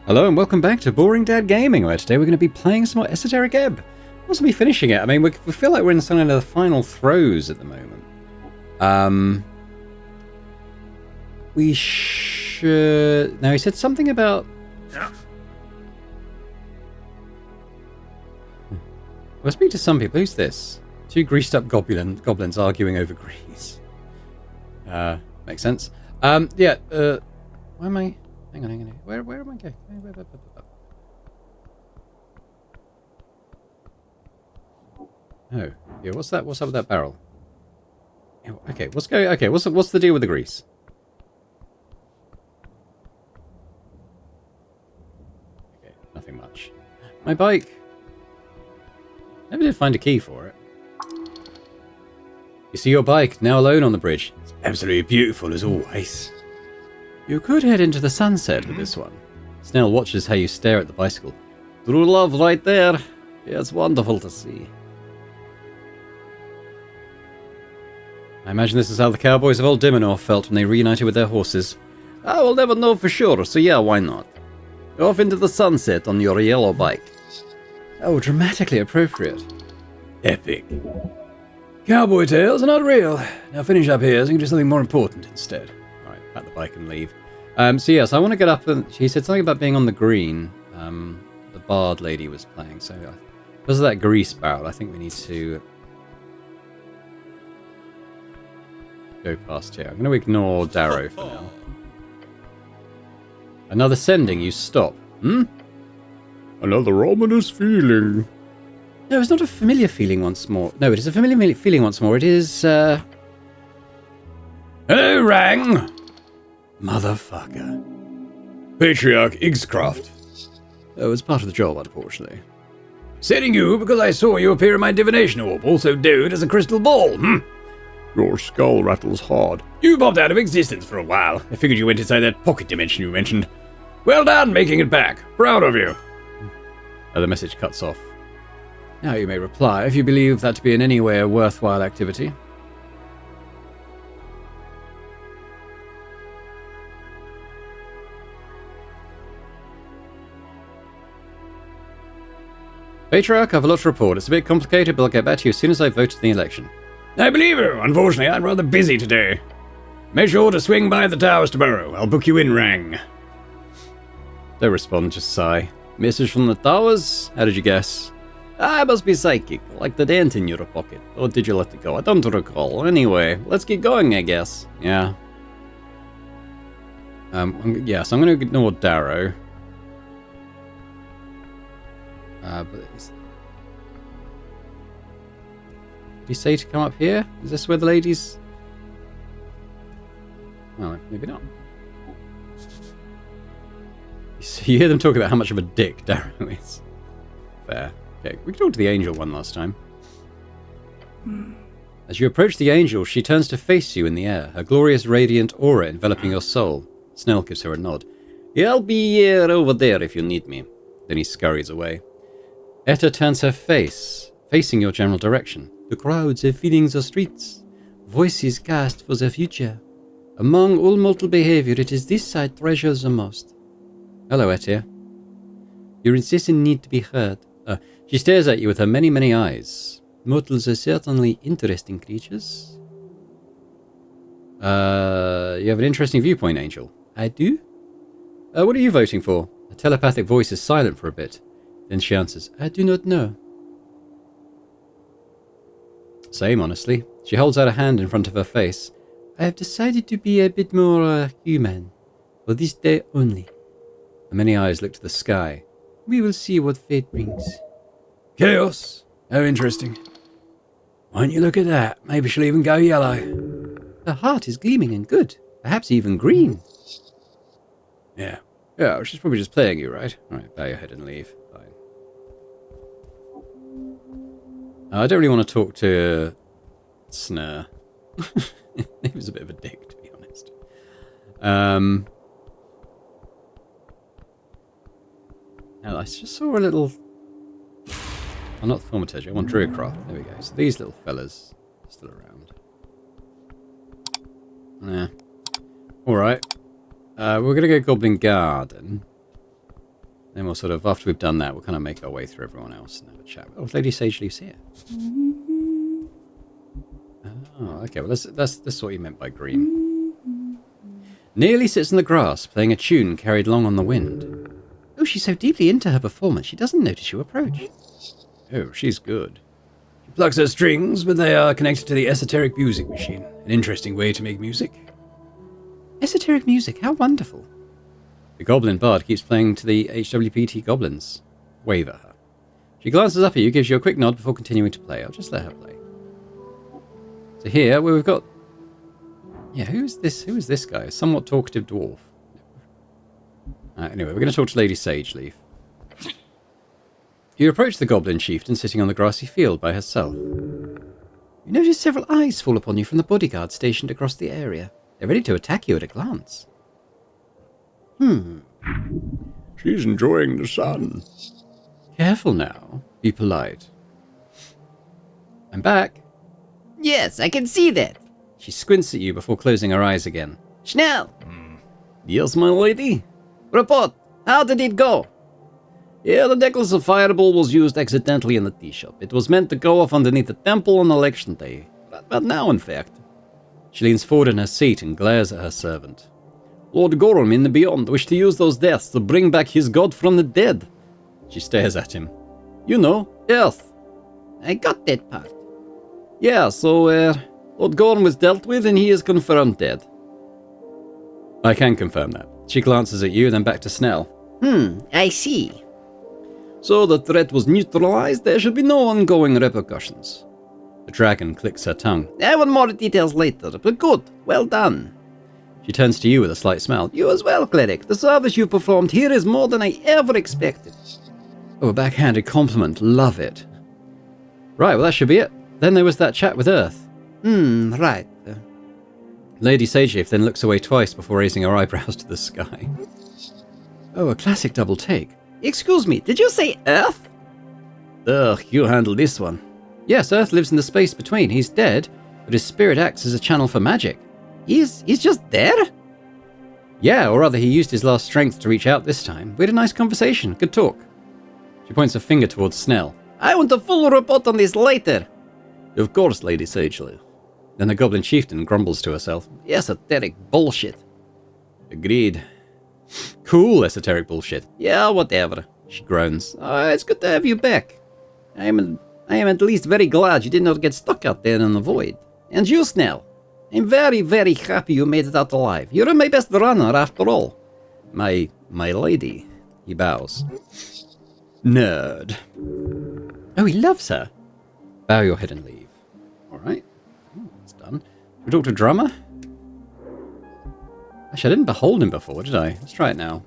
Hello and welcome back to Boring Dad Gaming, where today we're going to be playing some more Esoteric Ebb. We'll also be finishing it. I mean, we feel like we're in some of the final throes at the moment. We should... Now, he said something about... Yeah. We'll speak to some people. Who's this? Two greased-up goblins arguing over grease. Makes sense. Where am I... Hang on. Where am I going? Oh, yeah. What's that? What's up with that barrel? Okay, what's the deal with the grease? Okay, nothing much. My bike. Never did find a key for it. You see your bike now alone on the bridge. It's absolutely beautiful as always. You could head into the sunset with this one. Snell watches how you stare at the bicycle. True love right there. It's wonderful to see. I imagine this is how the cowboys of old Dimonor felt when they reunited with their horses. I will never know for sure, so yeah, why not? Off into the sunset on your yellow bike. Oh, dramatically appropriate. Epic. Cowboy tales are not real. Now finish up here so you can do something more important instead. Alright, pat the bike and leave. So yes, I want to get up and... She said something about being on the green. The bard lady was playing, so... Because of that grease barrel, I think we need to... go past here. I'm going to ignore Darrow for now. Another sending, you stop. Another ominous feeling. No, it's not a familiar feeling once more. No, it is a familiar feeling once more. It is, Hello, Rang! Motherfucker. Patriarch Ixcraft. Oh, it's part of the job, unfortunately. Sending you because I saw you appear in my divination orb, also known as a crystal ball, Your skull rattles hard. You popped out of existence for a while. I figured you went inside that pocket dimension you mentioned. Well done making it back. Proud of you. The message cuts off. Now you may reply if you believe that to be in any way a worthwhile activity. Patriarch, I have a lot to report. It's a bit complicated, but I'll get back to you as soon as I've voted in the election. I believe you. Unfortunately, I'm rather busy today. Make sure to swing by the towers tomorrow. I'll book you in, Rang. Don't respond, just sigh. Message from the towers? How did you guess? I must be psychic, like the dent in your pocket. Or did you let it go? I don't recall. Anyway, let's get going, I guess. Yeah. Yes, I'm going to ignore Darrow. Did he say to come up here? Is this where the ladies... Well, maybe not. You hear them talk about how much of a dick Darrow is. Fair. Okay, we talked to the angel one last time. As you approach the angel, she turns to face you in the air, her glorious radiant aura enveloping your soul. Snell gives her a nod. Yeah, I'll be over there if you need me. Then he scurries away. Etta turns her face, facing your general direction. The crowds are filling the streets. Voices cast for the future. Among all mortal behavior, it is this side treasures the most. Hello, Etta. Your incessant need to be heard. She stares at you with her many, many eyes. Mortals are certainly interesting creatures. You have an interesting viewpoint, Angel. I do? What are you voting for? A telepathic voice is silent for a bit. Then she answers, I do not know. Same, honestly. She holds out a hand in front of her face. I have decided to be a bit more human. For this day only. Her many eyes look to the sky. We will see what fate brings. Chaos. How interesting. Why don't you look at that? Maybe she'll even go yellow. Her heart is gleaming and good. Perhaps even green. Yeah. Yeah, she's probably just playing you, right? Alright, bow your head and leave. Fine. I don't really want to talk to Snare. He was a bit of a dick, to be honest. Now, I just saw a little... Oh, not Thaumaturgy, I want Druidcraft. There we go. So these little fellas are still around. Yeah. Alright. We're going to go Goblin Garden. Then we'll sort of, after we've done that, we'll kind of make our way through everyone else and have a chat. Oh, Lady Sageleaf's here. Oh, okay. Well, that's what you meant by green. Nearly sits in the grass, playing a tune carried along on the wind. Oh, she's so deeply into her performance, she doesn't notice you approach. Oh, she's good. She plucks her strings, but they are connected to the esoteric music machine. An interesting way to make music. Esoteric music, how wonderful. The goblin bard keeps playing to the HWPT goblins. Wave at her. She glances up at you, gives you a quick nod before continuing to play. I'll just let her play. So here, we've got... Yeah, who is this guy? A somewhat talkative dwarf. Anyway, we're going to talk to Lady Sageleaf. You approach the goblin chieftain sitting on the grassy field by herself. You notice several eyes fall upon you from the bodyguard stationed across the area. They're ready to attack you at a glance. She's enjoying the sun. Careful now. Be polite. I'm back. Yes, I can see that. She squints at you before closing her eyes again. Schnell! Yes, my lady? Report! How did it go? Yeah, the necklace of fireball was used accidentally in the tea shop. It was meant to go off underneath the temple on election day. But now, in fact. She leans forward in her seat and glares at her servant. Lord Gorham in the Beyond wished to use those deaths to bring back his god from the dead. She stares at him. You know, Earth. I got that part. Yeah, so, Lord Gorham was dealt with and he is confirmed dead. I can confirm that. She glances at you, then back to Snell. I see. So the threat was neutralized, there should be no ongoing repercussions. The dragon clicks her tongue. I want more details later, but good. Well done. She turns to you with a slight smile. You as well, cleric. The service you performed here is more than I ever expected. Oh, a backhanded compliment. Love it. Right, well that should be it. Then there was that chat with Earth. Right. Lady Sageleaf then looks away twice before raising her eyebrows to the sky. Oh, a classic double take. Excuse me, did you say Earth? Ugh, you handle this one. Yes, Earth lives in the space between. He's dead, but his spirit acts as a channel for magic. He's just there? Yeah, or rather he used his last strength to reach out this time. We had a nice conversation. Good talk. She points a finger towards Snell. I want a full report on this later. Of course, Lady Sageleaf. Then the goblin chieftain grumbles to herself. Esoteric bullshit. Agreed. Cool esoteric bullshit. Yeah, whatever. She groans. It's good to have you back. I am at least very glad you did not get stuck out there in the void. And you, Snell. I'm very, very happy you made it out alive. You're my best runner, after all. My lady. He bows. Nerd. Oh, he loves her. Bow your head and leave. Alright. That's done. Should we talk to Drummer? Actually, I didn't behold him before, did I? Let's try it now.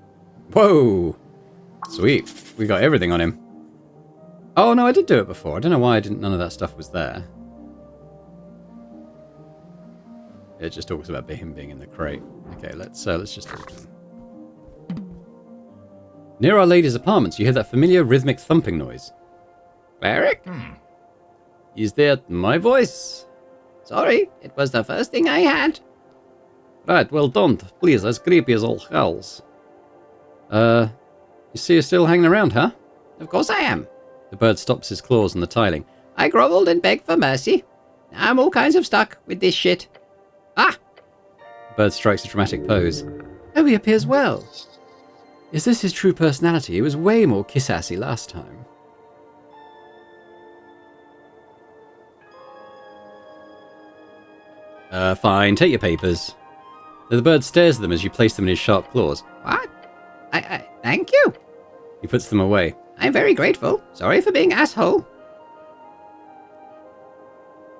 Whoa! Sweet. We got everything on him. Oh, no, I did do it before. I don't know why none of that stuff was there. It just talks about him being in the crate. Okay, let's just talk to him. Near Our Lady's apartments, you hear that familiar rhythmic thumping noise. Cleric? Is that my voice? Sorry, it was the first thing I had. Right, well, don't. Please, as creepy as all hells. You see her still hanging around, huh? Of course I am. The bird stops his claws on the tiling. I groveled and begged for mercy. Now I'm all kinds of stuck with this shit. Ah! The bird strikes a dramatic pose. Oh, he appears well. Is this his true personality? He was way more kiss-assy last time. Fine, take your papers. The bird stares at them as you place them in his sharp claws. What? I thank you. He puts them away. I'm very grateful. Sorry for being asshole.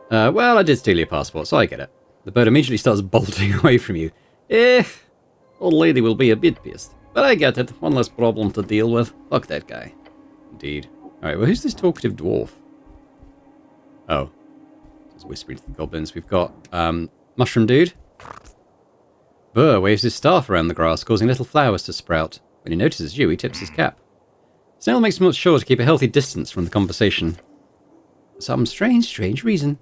Well, I did steal your passport, so I get it. The bird immediately starts bolting away from you. Old lady will be a bit pissed. But I get it. One less problem to deal with. Fuck that guy. Indeed. Alright, well, who's this talkative dwarf? Oh. He's whispering to the goblins. We've got, Mushroom Dude. Burr waves his staff around the grass, causing little flowers to sprout. When he notices you, he tips his cap. Snail makes much sure to keep a healthy distance from the conversation. For some strange reason.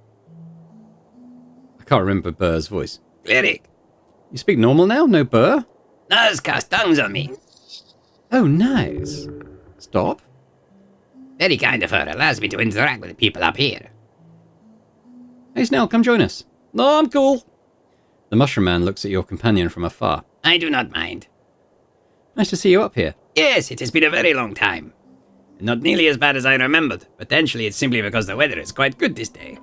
I can't remember Burr's voice. Cleric. You speak normal now? No Burr? Nurse cast tongues on me. Oh, nice. Stop? Very kind of her. Allows me to interact with the people up here. Hey, Snell, come join us. No, I'm cool. The mushroom man looks at your companion from afar. I do not mind. Nice to see you up here. Yes, it has been a very long time. Not nearly as bad as I remembered. Potentially it's simply because the weather is quite good this day.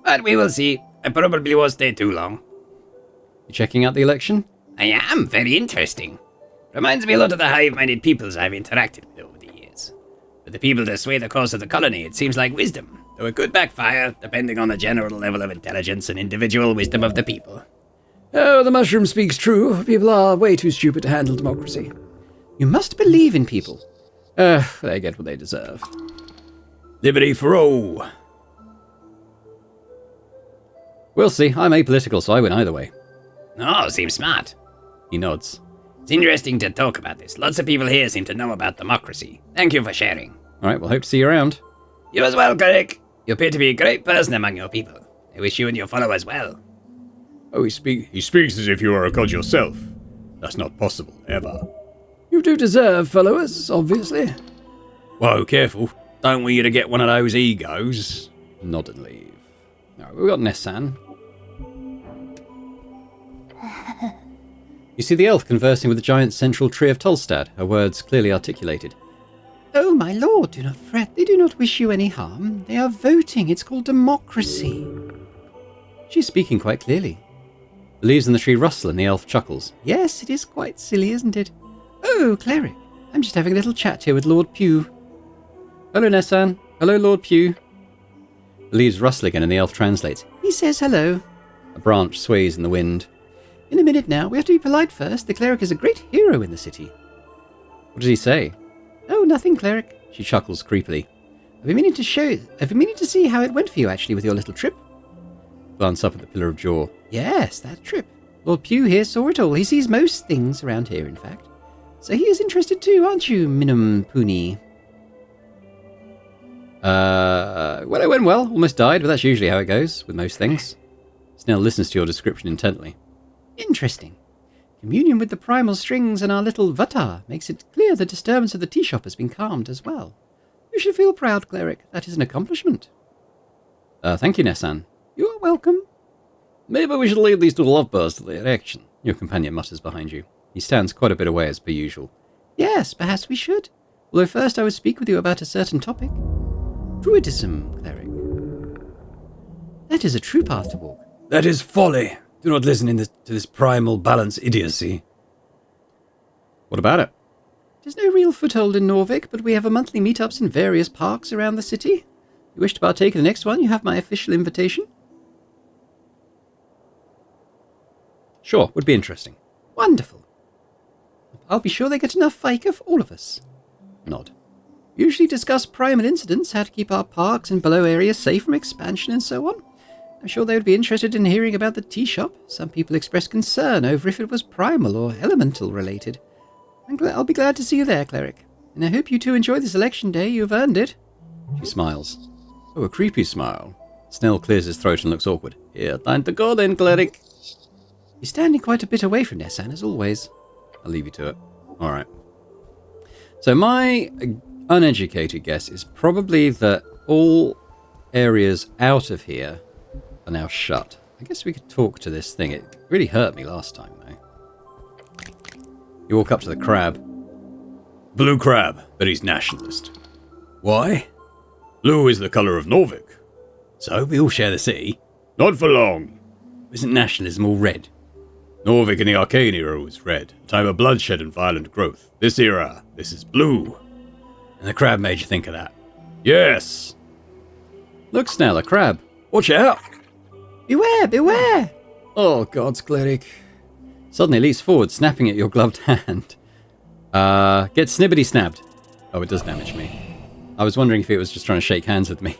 But we will see. I probably won't stay too long. You checking out the election? I am. Very interesting. Reminds me a lot of the hive-minded peoples I've interacted with over the years. For the people to sway the course of the colony, it seems like wisdom, though it could backfire, depending on the general level of intelligence and individual wisdom of the people. Oh, the mushroom speaks true. People are way too stupid to handle democracy. You must believe in people. They get what they deserve. Liberty for all. We'll see. I'm apolitical, so I win either way. Oh, seems smart. He nods. It's interesting to talk about this. Lots of people here seem to know about democracy. Thank you for sharing. Alright, we'll hope to see you around. You as well, Cleric. You appear to be a great person among your people. I wish you and your followers well. Oh, he speaks as if you are a god yourself. That's not possible, ever. You do deserve followers, obviously. Whoa, careful. Don't want you to get one of those egos. Nod and leave. Alright, we've got Nessan. You see the elf conversing with the giant central tree of Tolstad, her words clearly articulated. Oh, my lord, do not fret. They do not wish you any harm. They are voting. It's called democracy. She's speaking quite clearly. The leaves in the tree rustle and the elf chuckles. Yes, it is quite silly, isn't it? Oh, Cleric, I'm just having a little chat here with Lord Pugh. Hello, Nessan. Hello, Lord Pugh. The leaves rustle again and the elf translates. He says hello. A branch sways in the wind. In a minute now. We have to be polite first. The cleric is a great hero in the city. What does he say? Oh, nothing, Cleric. She chuckles creepily. I've been meaning to see how it went for you, actually, with your little trip. Glance up at the pillar of jaw. Yes, that trip. Lord Pugh here saw it all. He sees most things around here, in fact. So he is interested too, aren't you, Minum Pooney? Well, it went well. Almost died, but that's usually how it goes with most things. Snell listens to your description intently. Interesting. Communion with the primal strings and our little Vatar makes it clear the disturbance of the tea shop has been calmed as well. You should feel proud, Cleric. That is an accomplishment. Thank you, Nessan. You are welcome. Maybe we should leave these two lovebirds to their action. Your companion mutters behind you. He stands quite a bit away as per usual. Yes, perhaps we should. Although first I would speak with you about a certain topic. Druidism, Cleric. That is a true path to walk. That is folly. Do not listen to this primal balance idiocy. What about it? There's no real foothold in Norvik, but we have a monthly meetups in various parks around the city. If you wish to partake in the next one, you have my official invitation. Sure, would be interesting. Wonderful. I'll be sure they get enough FICA for all of us. Nod. Usually discuss primal incidents, how to keep our parks and below areas safe from expansion and so on. I'm sure they would be interested in hearing about the tea shop. Some people expressed concern over if it was primal or elemental related. I'll be glad to see you there, Cleric. And I hope you two enjoy this election day. You've earned it. She smiles. Oh, a creepy smile. Snell clears his throat and looks awkward. Yeah, time to go then, Cleric. You're standing quite a bit away from Nessan, as always. I'll leave you to it. Alright. So my uneducated guess is probably that all areas out of here are now shut. I guess we could talk to this thing. It really hurt me last time, though. You walk up to the crab. Blue crab, but he's nationalist. Why? Blue is the colour of Norvik. So we all share the city. Not for long. Isn't nationalism all red? Norvik in the Arcane era was red, a time of bloodshed and violent growth. This era, this is blue. And the crab made you think of that. Yes. Look, Snell, a crab. Watch out. Beware, beware! Oh, God's cleric. Suddenly leaps forward, snapping at your gloved hand. Get snibbity snapped. Oh, it does damage me. I was wondering if it was just trying to shake hands with me.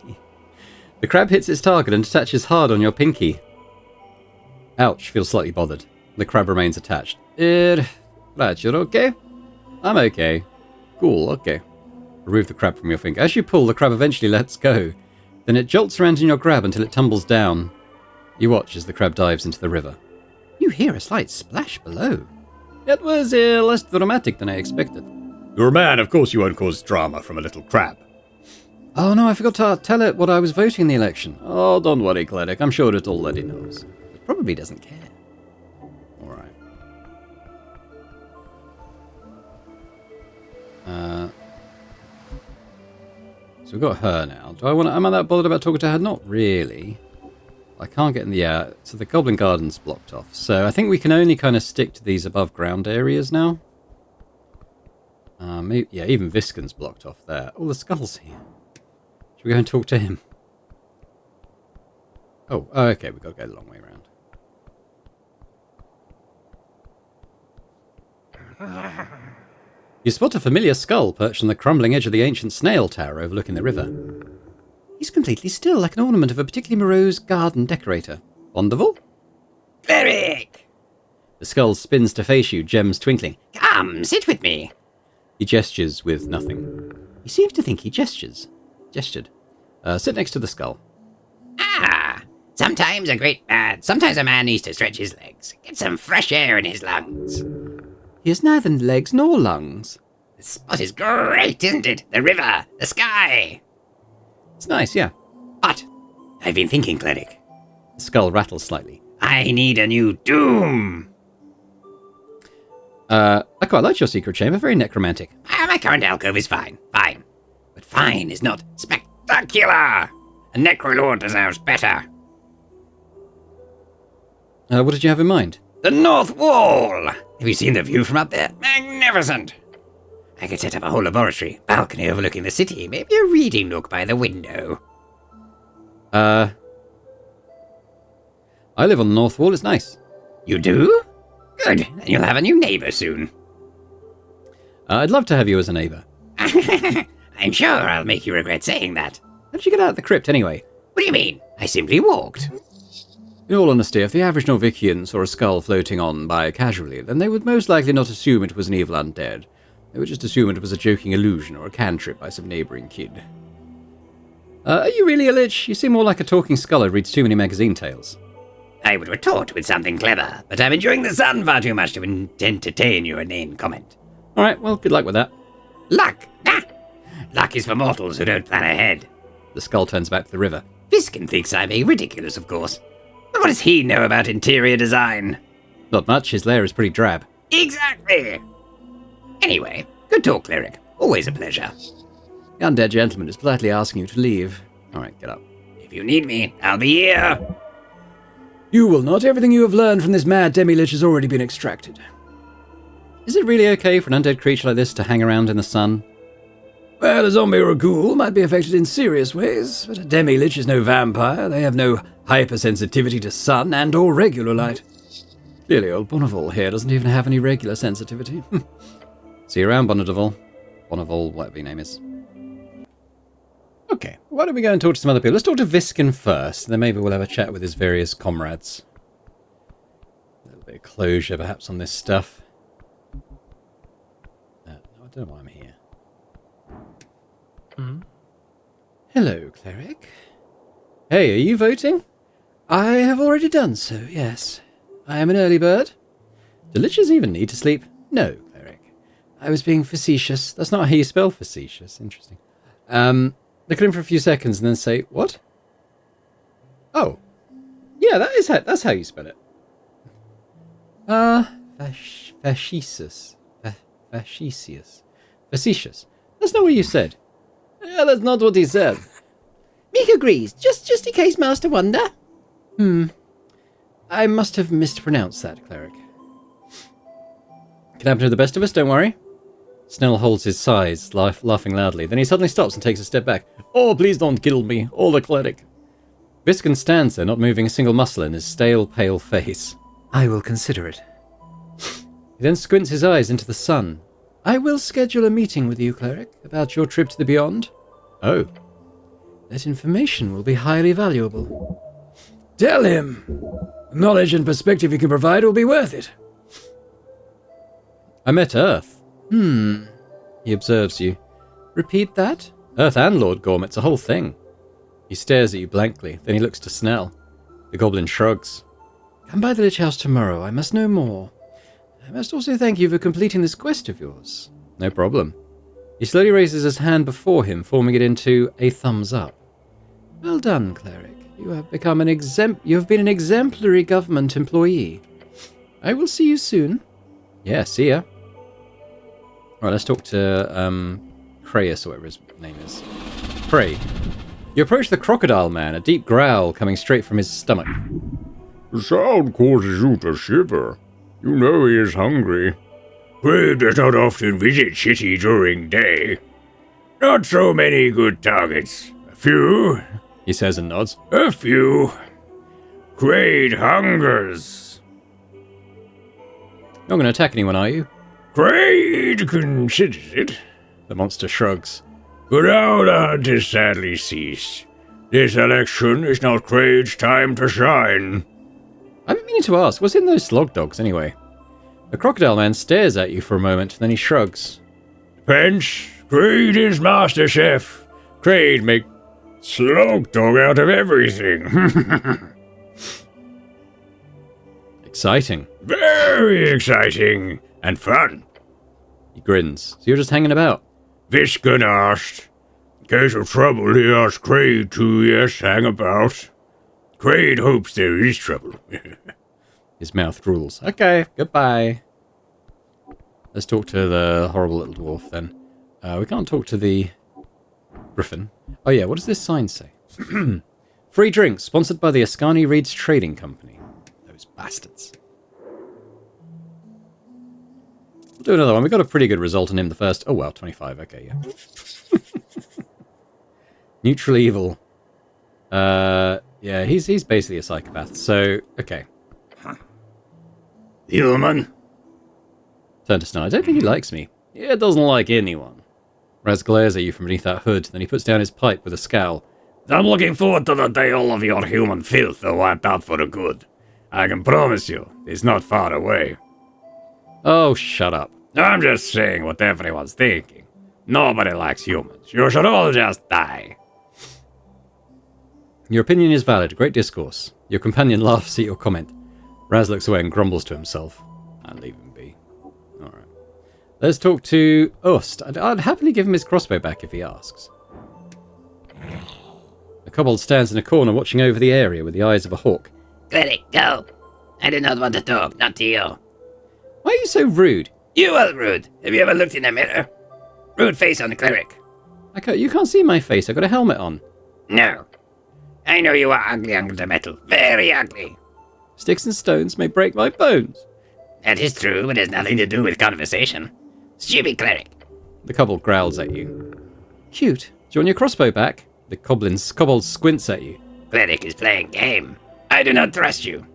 The crab hits its target and attaches hard on your pinky. Ouch, feels slightly bothered. The crab remains attached. Right, you're okay? I'm okay. Cool, okay. Remove the crab from your finger. As you pull, the crab eventually lets go. Then it jolts around in your grab until it tumbles down. You watch as the crab dives into the river. You hear a slight splash below. That was less dramatic than I expected. You're a man, of course you won't cause drama from a little crab. Oh no, I forgot to tell it what I was voting in the election. Oh, don't worry, Cleric. I'm sure it already knows. It probably doesn't care. Alright. So we've got her now. Am I that bothered about talking to her? Not really. I can't get in the air. So the Goblin Garden's blocked off. So I think we can only kind of stick to these above ground areas now. Maybe, yeah, even Viscon's blocked off there. Oh, the skull's here. Should we go and talk to him? Oh, okay, we've got to go the long way around. You spot a familiar skull perched on the crumbling edge of the ancient snail tower overlooking the river. He's completely still, like an ornament of a particularly morose garden decorator. Wonderful? Cleric! The skull spins to face you, gems twinkling. Come, sit with me. He gestures with nothing. He seems to think he gestured. Sit next to the skull. Ah, sometimes a man needs to stretch his legs, get some fresh air in his lungs. He has neither legs nor lungs. The spot is great, isn't it? The river, the sky. It's nice, yeah. But I've been thinking, Cleric. The skull rattles slightly. I need a new doom. I quite like your secret chamber, very necromantic. My current alcove is fine. But fine is not spectacular. A necrolord deserves better. What did you have in mind? The North Wall! Have you seen the view from up there? Magnificent! I could set up a whole laboratory, balcony overlooking the city, maybe a reading nook by the window. I live on the North Wall, it's nice. You do? Good, then you'll have a new neighbour soon. I'd love to have you as a neighbour. I'm sure I'll make you regret saying that. How did you get out of the crypt, anyway? What do you mean? I simply walked. In all honesty, if the average Norvician saw a skull floating on by casually, then they would most likely not assume it was an evil undead. They would just assume it was a joking illusion or a cantrip by some neighbouring kid. Are you really a lich? You seem more like a talking skull who reads too many magazine tales. I would retort with something clever, but I'm enjoying the sun far too much to entertain your inane comment. Alright, well, good luck with that. Luck! Ah! Luck is for mortals who don't plan ahead. The skull turns back to the river. Viscon thinks I'm being ridiculous, of course. But what does he know about interior design? Not much, his lair is pretty drab. Exactly! Anyway, good talk, Cleric. Always a pleasure. The undead gentleman is politely asking you to leave. Alright, get up. If you need me, I'll be here. You will not. Everything you have learned from this mad demi-lich has already been extracted. Is it really okay for an undead creature like this to hang around in the sun? Well, a zombie or a ghoul might be affected in serious ways, but a demi-lich is no vampire. They have no hypersensitivity to sun and or regular light. Clearly old Bonneval here doesn't even have any regular sensitivity. See you around, Bonneval. Bonneval, whatever your name is. Okay, why don't we go and talk to some other people? Let's talk to Viscon first, and then maybe we'll have a chat with his various comrades. A little bit of closure, perhaps, on this stuff. No, I don't know why I'm here. Hello, Cleric. Hey, are you voting? I have already done so, yes. I am an early bird. Do liches even need to sleep? No, Cleric. I was being facetious. That's not how you spell facetious. Interesting. Look at him for a few seconds and then say, what? Oh. Yeah, that's how you spell it. Facetious. Facetious. Facetious. That's not what you said. Yeah, that's not what he said. Meek agrees, just in case Master wonder. I must have mispronounced that, Cleric. Can happen to the best of us, don't worry. Snell holds his sides, laughing loudly. Then he suddenly stops and takes a step back. Oh, please don't kill me. Oh, the Cleric. Viscon stands there, not moving a single muscle in his stale, pale face. I will consider it. He then squints his eyes into the sun. I will schedule a meeting with you, Cleric, about your trip to the beyond. Oh. That information will be highly valuable. Tell him. The knowledge and perspective you can provide will be worth it. I met Earth. He observes you. Repeat that? Earth and Lord Gorm, it's a whole thing. He stares at you blankly, then he looks to Snell. The goblin shrugs. Come by the Lich House tomorrow, I must know more. I must also thank you for completing this quest of yours. No problem. He slowly raises his hand before him, forming it into a thumbs up. Well done, cleric. You have become you have been an exemplary government employee. I will see you soon. Yeah, see ya. Right, let's talk to Crayus, or whatever his name is. Cray. You approach the crocodile man, a deep growl coming straight from his stomach. The sound causes you to shiver. You know he is hungry. Cray does not often visit city during day. Not so many good targets. A few, He says and nods. a few. Cray hungers. Not going to attack anyone, are you? Cray considers it. The monster shrugs. But now the hunt has sadly ceased. This election is not Cray's time to shine. I've been meaning to ask, what's in those slog dogs anyway? The crocodile man stares at you for a moment, then he shrugs. Depends. Cray is master chef. Cray make slog dog out of everything. Exciting. Very exciting and fun. He grins. So you're just hanging about? Viscon asked. In case of trouble, he asked Cray to, yes, hang about. Cray hopes there is trouble. His mouth drools. Okay, goodbye. Let's talk to the horrible little dwarf then. We can't talk to the griffin. Oh yeah, what does this sign say? Free drinks, sponsored by the Ascani Reeds Trading Company. Those bastards. We'll do another one. We got a pretty good result on him the first. Oh well, 25. Okay, yeah. Neutral evil. Yeah, he's basically a psychopath. So, okay. Human? Turn to Snow. I don't think he likes me. He doesn't like anyone. Raz glares at you from beneath that hood, then he puts down his pipe with a scowl. I'm looking forward to the day all of your human filth are wiped out for the good. I can promise you, it's not far away. Oh, shut up. I'm just saying what everyone's thinking. Nobody likes humans. You should all just die. Your opinion is valid. Great discourse. Your companion laughs at your comment. Raz looks away and grumbles to himself. I'll leave him be. Alright. Let's talk to Ust. I'd happily give him his crossbow back if he asks. The kobold stands in a corner watching over the area with the eyes of a hawk. Cleric, go. I do not want to talk, not to you. Why are you so rude? You are rude. Have you ever looked in a mirror? Rude face on the cleric. You can't see my face. I've got a helmet on. No. I know you are ugly under the metal. Very ugly. Sticks and stones may break my bones. That is true, but it has nothing to do with conversation. Stupid cleric. The kobold growls at you. Cute. Do you want your crossbow back? The kobold squints at you. Cleric is playing game. I do not trust you.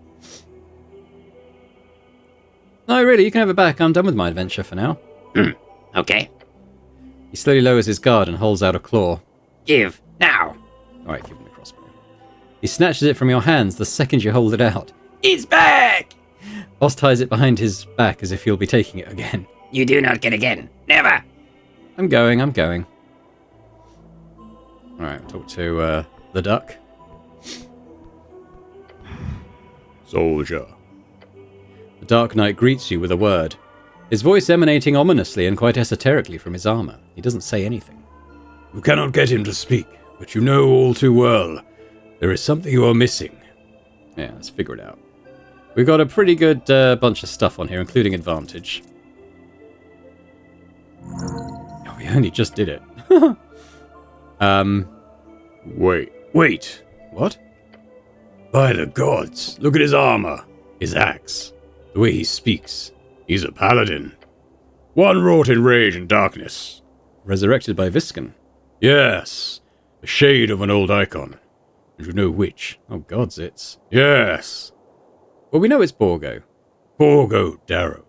No, really, you can have it back. I'm done with my adventure for now. Okay. He slowly lowers his guard and holds out a claw. Give. Now. Alright, give him the crossbow. He snatches it from your hands the second you hold it out. It's back! Oz ties it behind his back as if he'll be taking it again. You do not get again. Never. I'm going. Alright, talk to the duck. Soldier. The Dark Knight greets you with a word, his voice emanating ominously and quite esoterically from his armor. He doesn't say anything. You cannot get him to speak, but you know all too well. There is something you are missing. Yeah, let's figure it out. We've got a pretty good bunch of stuff on here, including advantage. Oh, we only just did it. Wait. What? By the gods, look at his armor, his axe, the way he speaks. He's a paladin. One wrought in rage and darkness. Resurrected by Viscon. Yes, a shade of an old icon. And you know which. Oh, gods, it's... Yes. Well, we know it's Borgo. Borgo Darrow.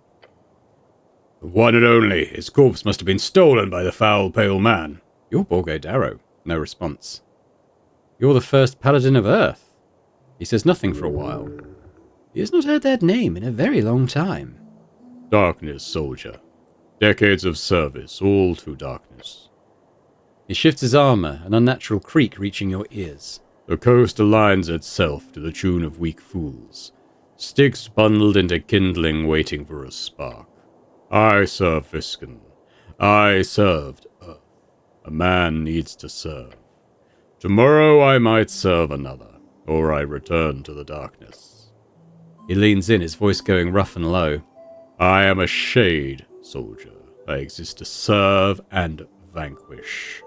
The one and only. His corpse must have been stolen by the foul pale man. You're Borgo Darrow. No response. You're the first paladin of Earth. He says nothing for a while. He has not heard that name in a very long time. Darkness, soldier. Decades of service, all to darkness. He shifts his armor, an unnatural creak reaching your ears. The coast aligns itself to the tune of weak fools. Sticks bundled into kindling waiting for a spark. I serve Viscon. I served Earth. A man needs to serve. Tomorrow I might serve another, or I return to the darkness. He leans in, his voice going rough and low. I am a shade soldier. I exist to serve and vanquish.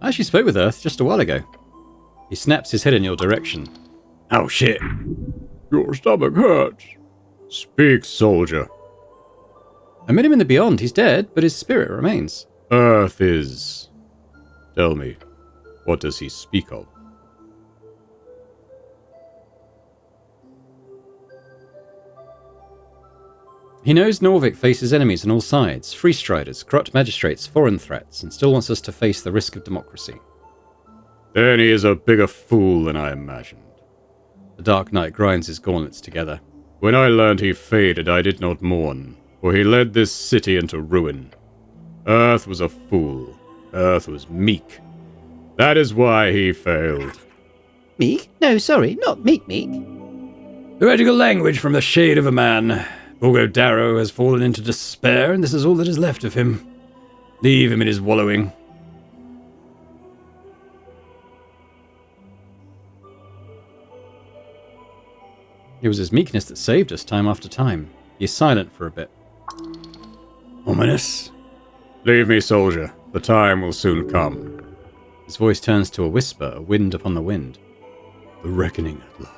I actually spoke with Earth just a while ago. He snaps his head in your direction. Oh shit. Your stomach hurts. Speak, soldier. I met him in the beyond. He's dead, but his spirit remains. Earth is... Tell me, what does he speak of? He knows Norvik faces enemies on all sides, free striders, corrupt magistrates, foreign threats, and still wants us to face the risk of democracy. Then he is a bigger fool than I imagined. The Dark Knight grinds his gauntlets together. When I learned he faded, I did not mourn, for he led this city into ruin. Earth was a fool. Earth was meek. That is why he failed. Meek? No, sorry, not meek. Poetical language from the shade of a man. Borgo Darrow has fallen into despair, and this is all that is left of him. Leave him in his wallowing. It was his meekness that saved us time after time. He is silent for a bit. Ominous. Leave me, soldier. The time will soon come. His voice turns to a whisper, a wind upon the wind. The reckoning at last.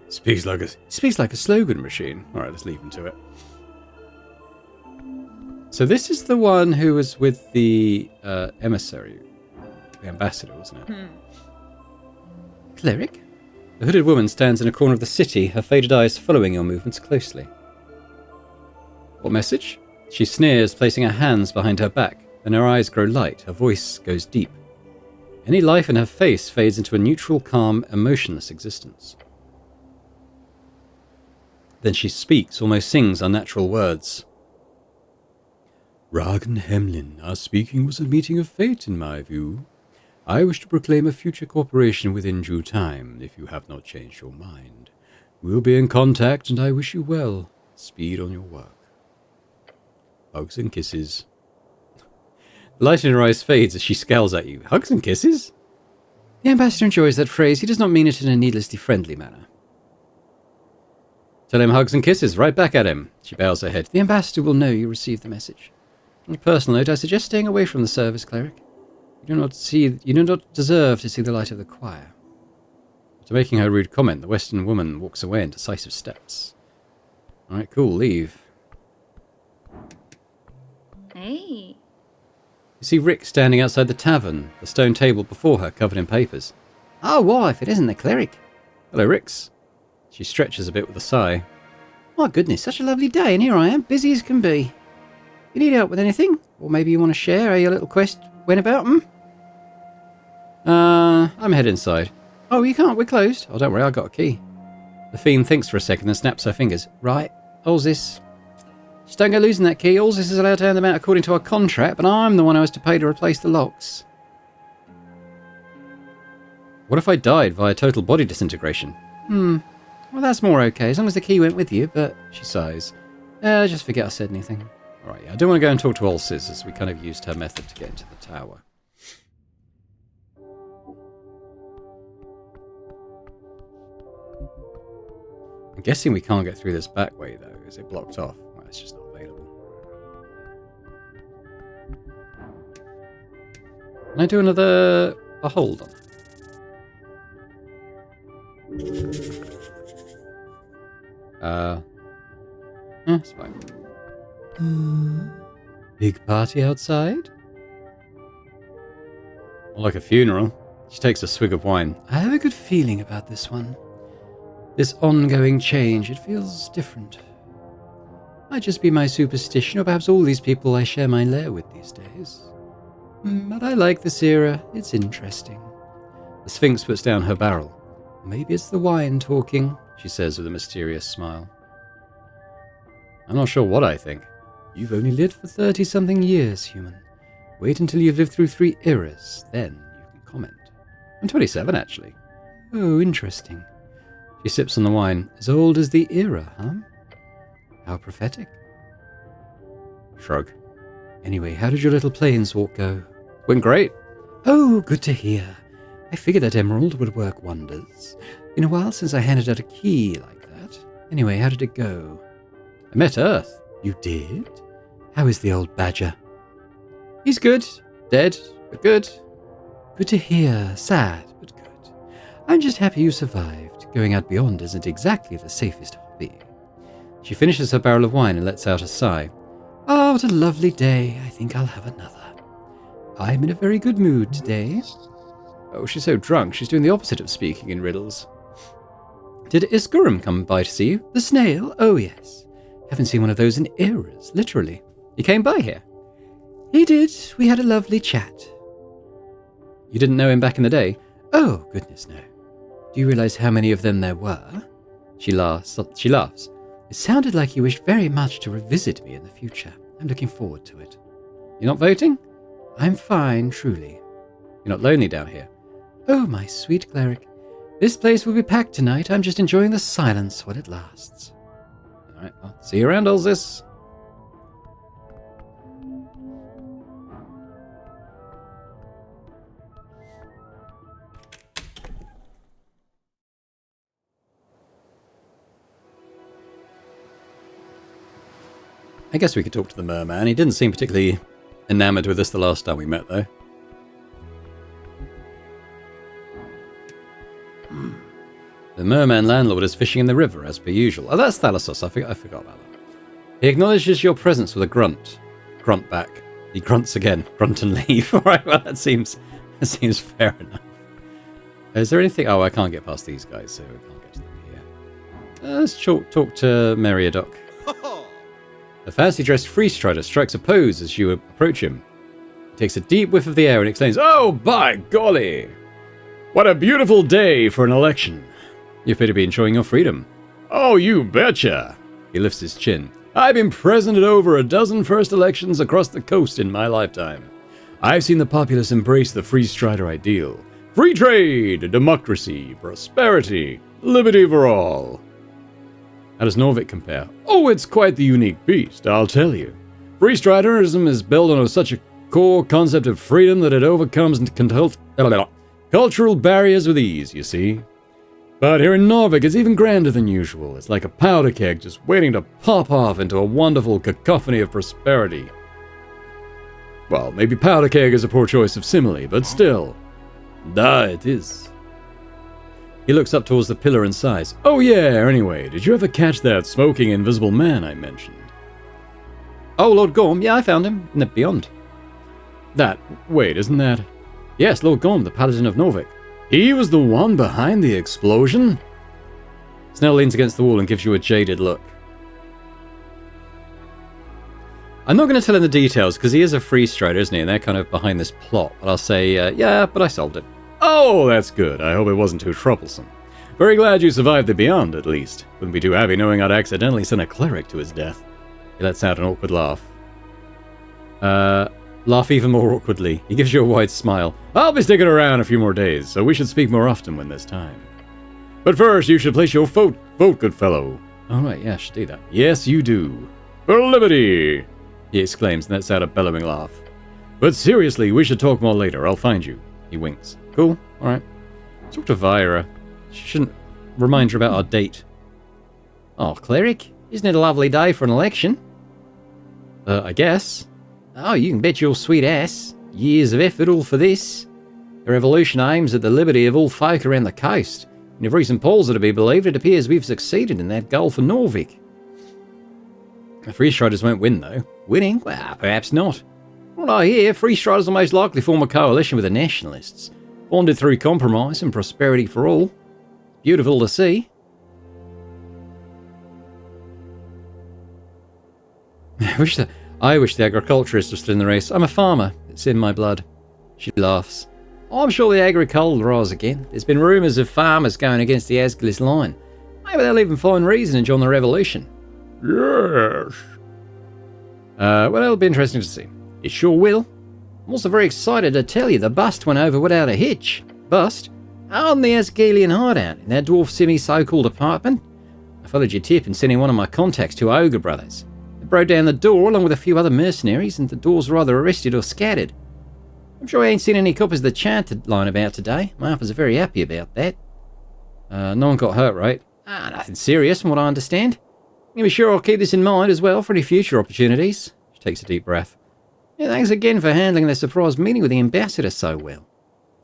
Speaks like a slogan machine. Alright, let's leave him to it. So this is the one who was with the emissary, the ambassador, wasn't it? Cleric? The hooded woman stands in a corner of the city, her faded eyes following your movements closely. What message? She sneers, placing her hands behind her back, then her eyes grow light, her voice goes deep. Any life in her face fades into a neutral, calm, emotionless existence. Then she speaks, almost sings unnatural words. Rag and Hemlin, our speaking was a meeting of fate, in my view. I wish to proclaim a future cooperation within due time, if you have not changed your mind. We'll be in contact, and I wish you well. Speed on your work. Hugs and kisses. The light in her eyes fades as she scowls at you. Hugs and kisses? The ambassador enjoys that phrase. He does not mean it in a needlessly friendly manner. Tell him hugs and kisses, right back at him. She bows her head. The ambassador will know you received the message. On a personal note, I suggest staying away from the service, cleric. You do not deserve to see the light of the choir. After making her rude comment, the Western woman walks away in decisive steps. Alright, cool, leave. Hey. You see Rick standing outside the tavern, the stone table before her covered in papers. Oh, wife, it isn't the cleric. Hello, Rix. She stretches a bit with a sigh. My goodness, such a lovely day, and here I am, busy as can be. You need help with anything? Or maybe you want to share how your little quest went about, I'm head inside. Oh, you can't, we're closed. Oh, don't worry, I got a key. The fiend thinks for a second and snaps her fingers. Right, all's this. Just don't go losing that key. All's this is allowed to hand them out according to our contract, but I'm the one who has to pay to replace the locks. What if I died via total body disintegration? Well, that's more okay, as long as the key went with you, but... She sighs. Just forget I said anything. Alright, yeah, I do want to go and talk to Ulcis, as we kind of used her method to get into the tower. I'm guessing we can't get through this back way, though. Is it blocked off? Well, it's just not available. Can I do a hold on? It's fine. Big party outside? More like a funeral. She takes a swig of wine. I have a good feeling about this one. This ongoing change, it feels different. Might just be my superstition, or perhaps all these people I share my lair with these days. But I like this era. It's interesting. The Sphinx puts down her barrel. Maybe it's the wine talking, she says with a mysterious smile. I'm not sure what I think. You've only lived for 30-something years, human. Wait until you've lived through 3 eras, then you can comment. I'm 27, actually. Oh, interesting. She sips on the wine. As old as the era, huh? How prophetic. Shrug. Anyway, how did your little planeswalk go? Went great. Oh, good to hear. I figured that emerald would work wonders. Been a while since I handed out a key like that. Anyway, how did it go? I met Earth. You did? How is the old badger? He's good. Dead, but good. Good to hear. Sad, but good. I'm just happy you survived. Going out beyond isn't exactly the safest hobby. She finishes her barrel of wine and lets out a sigh. Oh, what a lovely day. I think I'll have another. I'm in a very good mood today. Oh, she's so drunk, she's doing the opposite of speaking in riddles. Did Isgurum come by to see you? The snail? Oh, yes. Haven't seen one of those in eras, literally. He came by here? He did. We had a lovely chat. You didn't know him back in the day? Oh, goodness, no. Do you realize how many of them there were? She laughs. It sounded like you wished very much to revisit me in the future. I'm looking forward to it. You're not voting? I'm fine, truly. You're not lonely down here? Oh, my sweet cleric. This place will be packed tonight. I'm just enjoying the silence while it lasts. All right, well, see you around, Olsis. I guess we could talk to the merman. He didn't seem particularly enamored with us the last time we met, though. The merman landlord is fishing in the river, as per usual. Oh, that's Thalasos. I forgot about that. He acknowledges your presence with a grunt. Grunt back. He grunts again. Grunt and leave. All right, well, that seems fair enough. Is there anything... Oh, I can't get past these guys, so we can't get to them here. Let's talk to Meriadoc. A fancy-dressed freestrider strikes a pose as you approach him. He takes a deep whiff of the air and exclaims, "Oh, by golly! What a beautiful day for an election. You appear to be enjoying your freedom." "Oh, you betcha!" He lifts his chin. "I've been present at over a dozen first elections across the coast in my lifetime. I've seen the populace embrace the freestrider ideal. Free trade, democracy, prosperity, liberty for all. How does Norvik compare? Oh, it's quite the unique beast, I'll tell you. Freestriderism is built on such a core concept of freedom that it overcomes cultural barriers with ease, you see. But here in Norvik, it's even grander than usual. It's like a powder keg just waiting to pop off into a wonderful cacophony of prosperity. Well, maybe powder keg is a poor choice of simile, but still. It is." He looks up towards the pillar and sighs. "Oh yeah, anyway, did you ever catch that smoking invisible man I mentioned?" "Oh, Lord Gorm, yeah, I found him, in the Beyond." Wait, isn't that... Yes, Lord Gorm, the Paladin of Norvik. He was the one behind the explosion? Snell leans against the wall and gives you a jaded look. I'm not going to tell him the details, because he is a freestrider, isn't he? And they're kind of behind this plot. But I'll say, yeah, but I solved it. Oh, that's good. I hope it wasn't too troublesome. Very glad you survived the Beyond, at least. Wouldn't be too happy knowing I'd accidentally sent a cleric to his death. He lets out an awkward laugh. Laugh even more awkwardly. He gives you a wide smile. I'll be sticking around a few more days, so we should speak more often when there's time. But first, you should place your vote, good fellow. All right, yeah, I should do that. Yes, you do. For liberty! He exclaims and lets out a bellowing laugh. But seriously, we should talk more later. I'll find you. He winks. Cool, all right. Talk to Vyra. She shouldn't remind her about our date. Oh, cleric, isn't it a lovely day for an election? I guess. Oh, you can bet your sweet ass. Years of effort all for this. The revolution aims at the liberty of all folk around the coast. And if recent polls are to be believed, it appears we've succeeded in that goal for Norvik. The Freestriders won't win, though. Winning? Well, perhaps not. From what I hear, Freestriders will most likely form a coalition with the Nationalists. Bonded through compromise and prosperity for all. Beautiful to see. I wish the agriculturists were still in the race. I'm a farmer. It's in my blood. She laughs. I'm sure the agriculture will rise again. There's been rumours of farmers going against the Asgilish line. Maybe they'll even find reason to join the revolution. Yes. Well, it'll be interesting to see. It sure will. I'm also very excited to tell you the bust went over without a hitch. Bust? On the Asgalian hideout, in that dwarf Simi's so-called apartment. I followed your tip in sending one of my contacts to Ogre Brothers. They broke down the door along with a few other mercenaries, and the dwarves were either arrested or scattered. I'm sure I ain't seen any copies of the chant lying about today. My uncles are very happy about that. No one got hurt, right? Nothing serious from what I understand. You be sure I'll keep this in mind as well for any future opportunities. She takes a deep breath. Yeah, thanks again for handling the surprise meeting with the ambassador so well.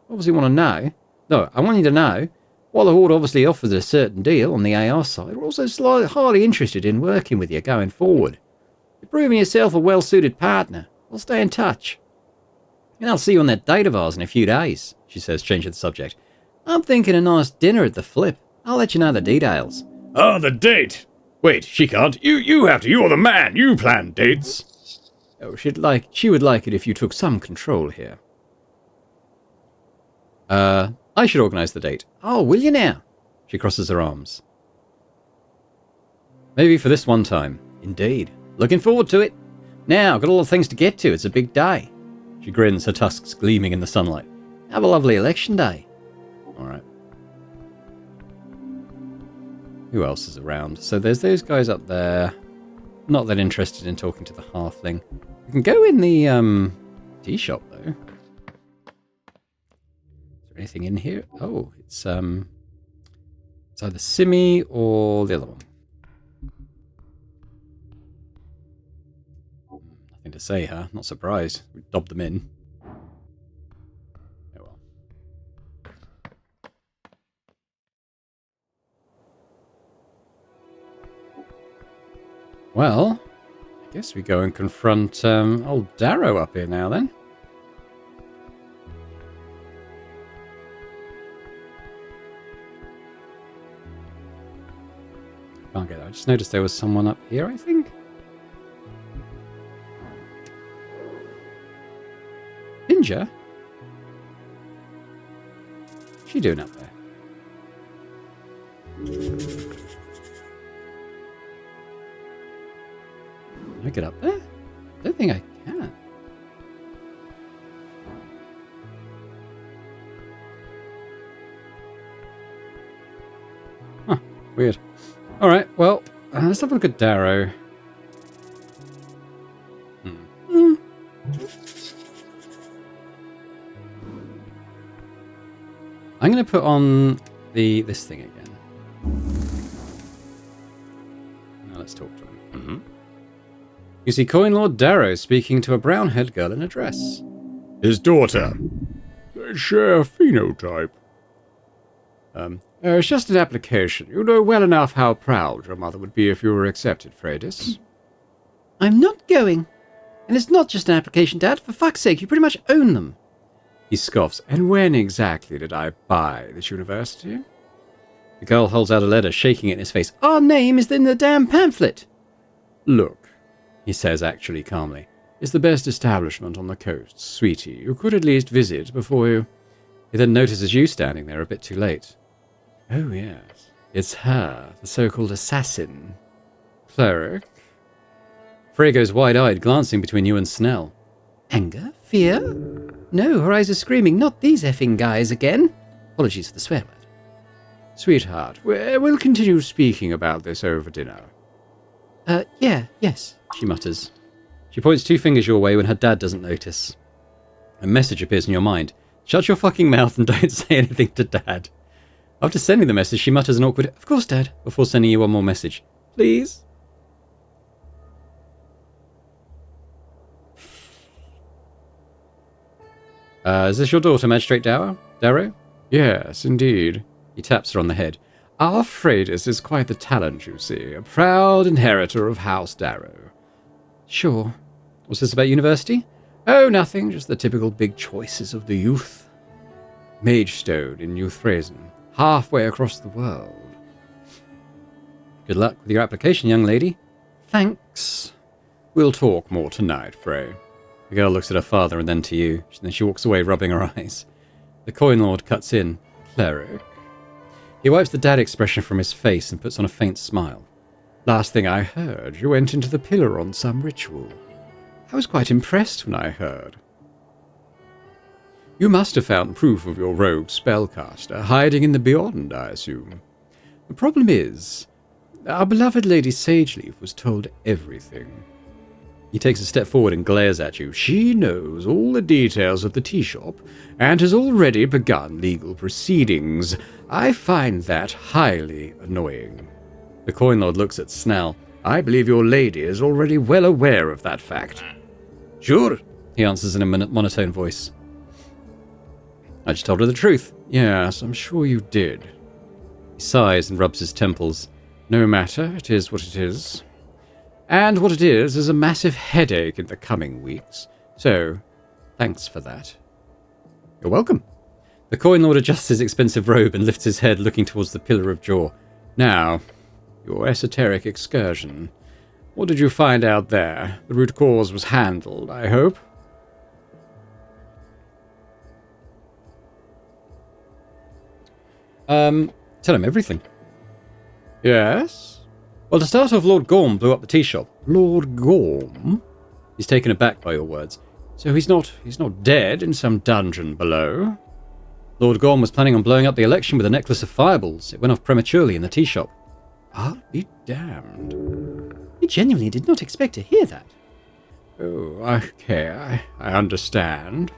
Obviously want to know. No, I want you to know, while the Horde obviously offers a certain deal on the AR side, we're also highly interested in working with you going forward. You're proving yourself a well-suited partner. We'll stay in touch. And I'll see you on that date of ours in a few days, she says, changing the subject. I'm thinking a nice dinner at the Flip. I'll let you know the details. Oh, the date! Wait, she can't. You have to. You're the man. You plan dates. Oh, she would like it if you took some control here. I should organise the date. Oh, will you now? She crosses her arms. Maybe for this one time. Indeed. Looking forward to it. Now, got a lot of things to get to. It's a big day. She grins, her tusks gleaming in the sunlight. Have a lovely election day. Alright. Who else is around? So there's those guys up there. Not that interested in talking to the halfling. We can go in the tea shop though. Is there anything in here? Oh, it's either Simi or the other one. Nothing to say, huh? Not surprised. We dobbed them in. Oh well. Well, I guess we go and confront old Darrow up here now then. Can't get that. I just noticed there was someone up here, I think. Ninja? What's she doing up there? Can I get up there? I don't think I can. Huh, weird. Alright, well, let's have a look at Darrow. I'm going to put on this thing again. Now let's talk to him. Mm-hmm. You see Coin Lord Darrow speaking to a brown-haired girl in a dress. His daughter. They share a phenotype. It's just an application. You know well enough how proud your mother would be if you were accepted, Freydis. I'm not going. And it's not just an application, Dad. For fuck's sake, you pretty much own them. He scoffs. And when exactly did I buy this university? The girl holds out a letter, shaking it in his face. Our name is in the damn pamphlet. Look, he says actually calmly. It's the best establishment on the coast, sweetie. You could at least visit before you... He then notices you standing there a bit too late. Oh, yes. It's her, the so-called assassin. Cleric? Frey goes wide-eyed, glancing between you and Snell. Anger? Fear? No, her eyes are screaming, not these effing guys again. Apologies for the swear word. Sweetheart, we'll continue speaking about this over dinner. Yes, she mutters. She points two fingers your way when her dad doesn't notice. A message appears in your mind. Shut your fucking mouth and don't say anything to Dad. After sending the message, she mutters an awkward, "Of course, Dad," before sending you one more message. Please? Is this your daughter, Magistrate Darrow? Yes, indeed. He taps her on the head. Our Freydis is quite the talent, you see. A proud inheritor of House Darrow. Sure. What's this about university? Oh, nothing. Just the typical big choices of the youth. Magestone in New Thrazen. Halfway across the world. Good luck with your application, young lady. Thanks. We'll talk more tonight, Frey. The girl looks at her father and then to you. Then she walks away, rubbing her eyes. The Coin Lord cuts in. Cleric. He wipes the dad expression from his face and puts on a faint smile. Last thing I heard, you went into the pillar on some ritual. I was quite impressed when I heard. You must have found proof of your rogue spellcaster hiding in the beyond, I assume. The problem is, our beloved Lady Sageleaf was told everything. He takes a step forward and glares at you. She knows all the details of the tea shop and has already begun legal proceedings. I find that highly annoying. The Coin Lord looks at Snell. I believe your lady is already well aware of that fact. Sure, he answers in a monotone voice. I just told her the truth. Yes, I'm sure you did. He sighs and rubs his temples. No matter, it is what it is. And what it is a massive headache in the coming weeks. So, thanks for that. You're welcome. The Coin Lord adjusts his expensive robe and lifts his head, looking towards the pillar of jaw. Now, your esoteric excursion. What did you find out there? The root cause was handled, I hope? Tell him everything. Yes? Well, to start off, Lord Gorm blew up the tea shop. Lord Gorm? He's taken aback by your words. So he's not dead in some dungeon below? Lord Gorm was planning on blowing up the election with a necklace of fireballs. It went off prematurely in the tea shop. I'll be damned. We genuinely did not expect to hear that. Oh, okay, I understand.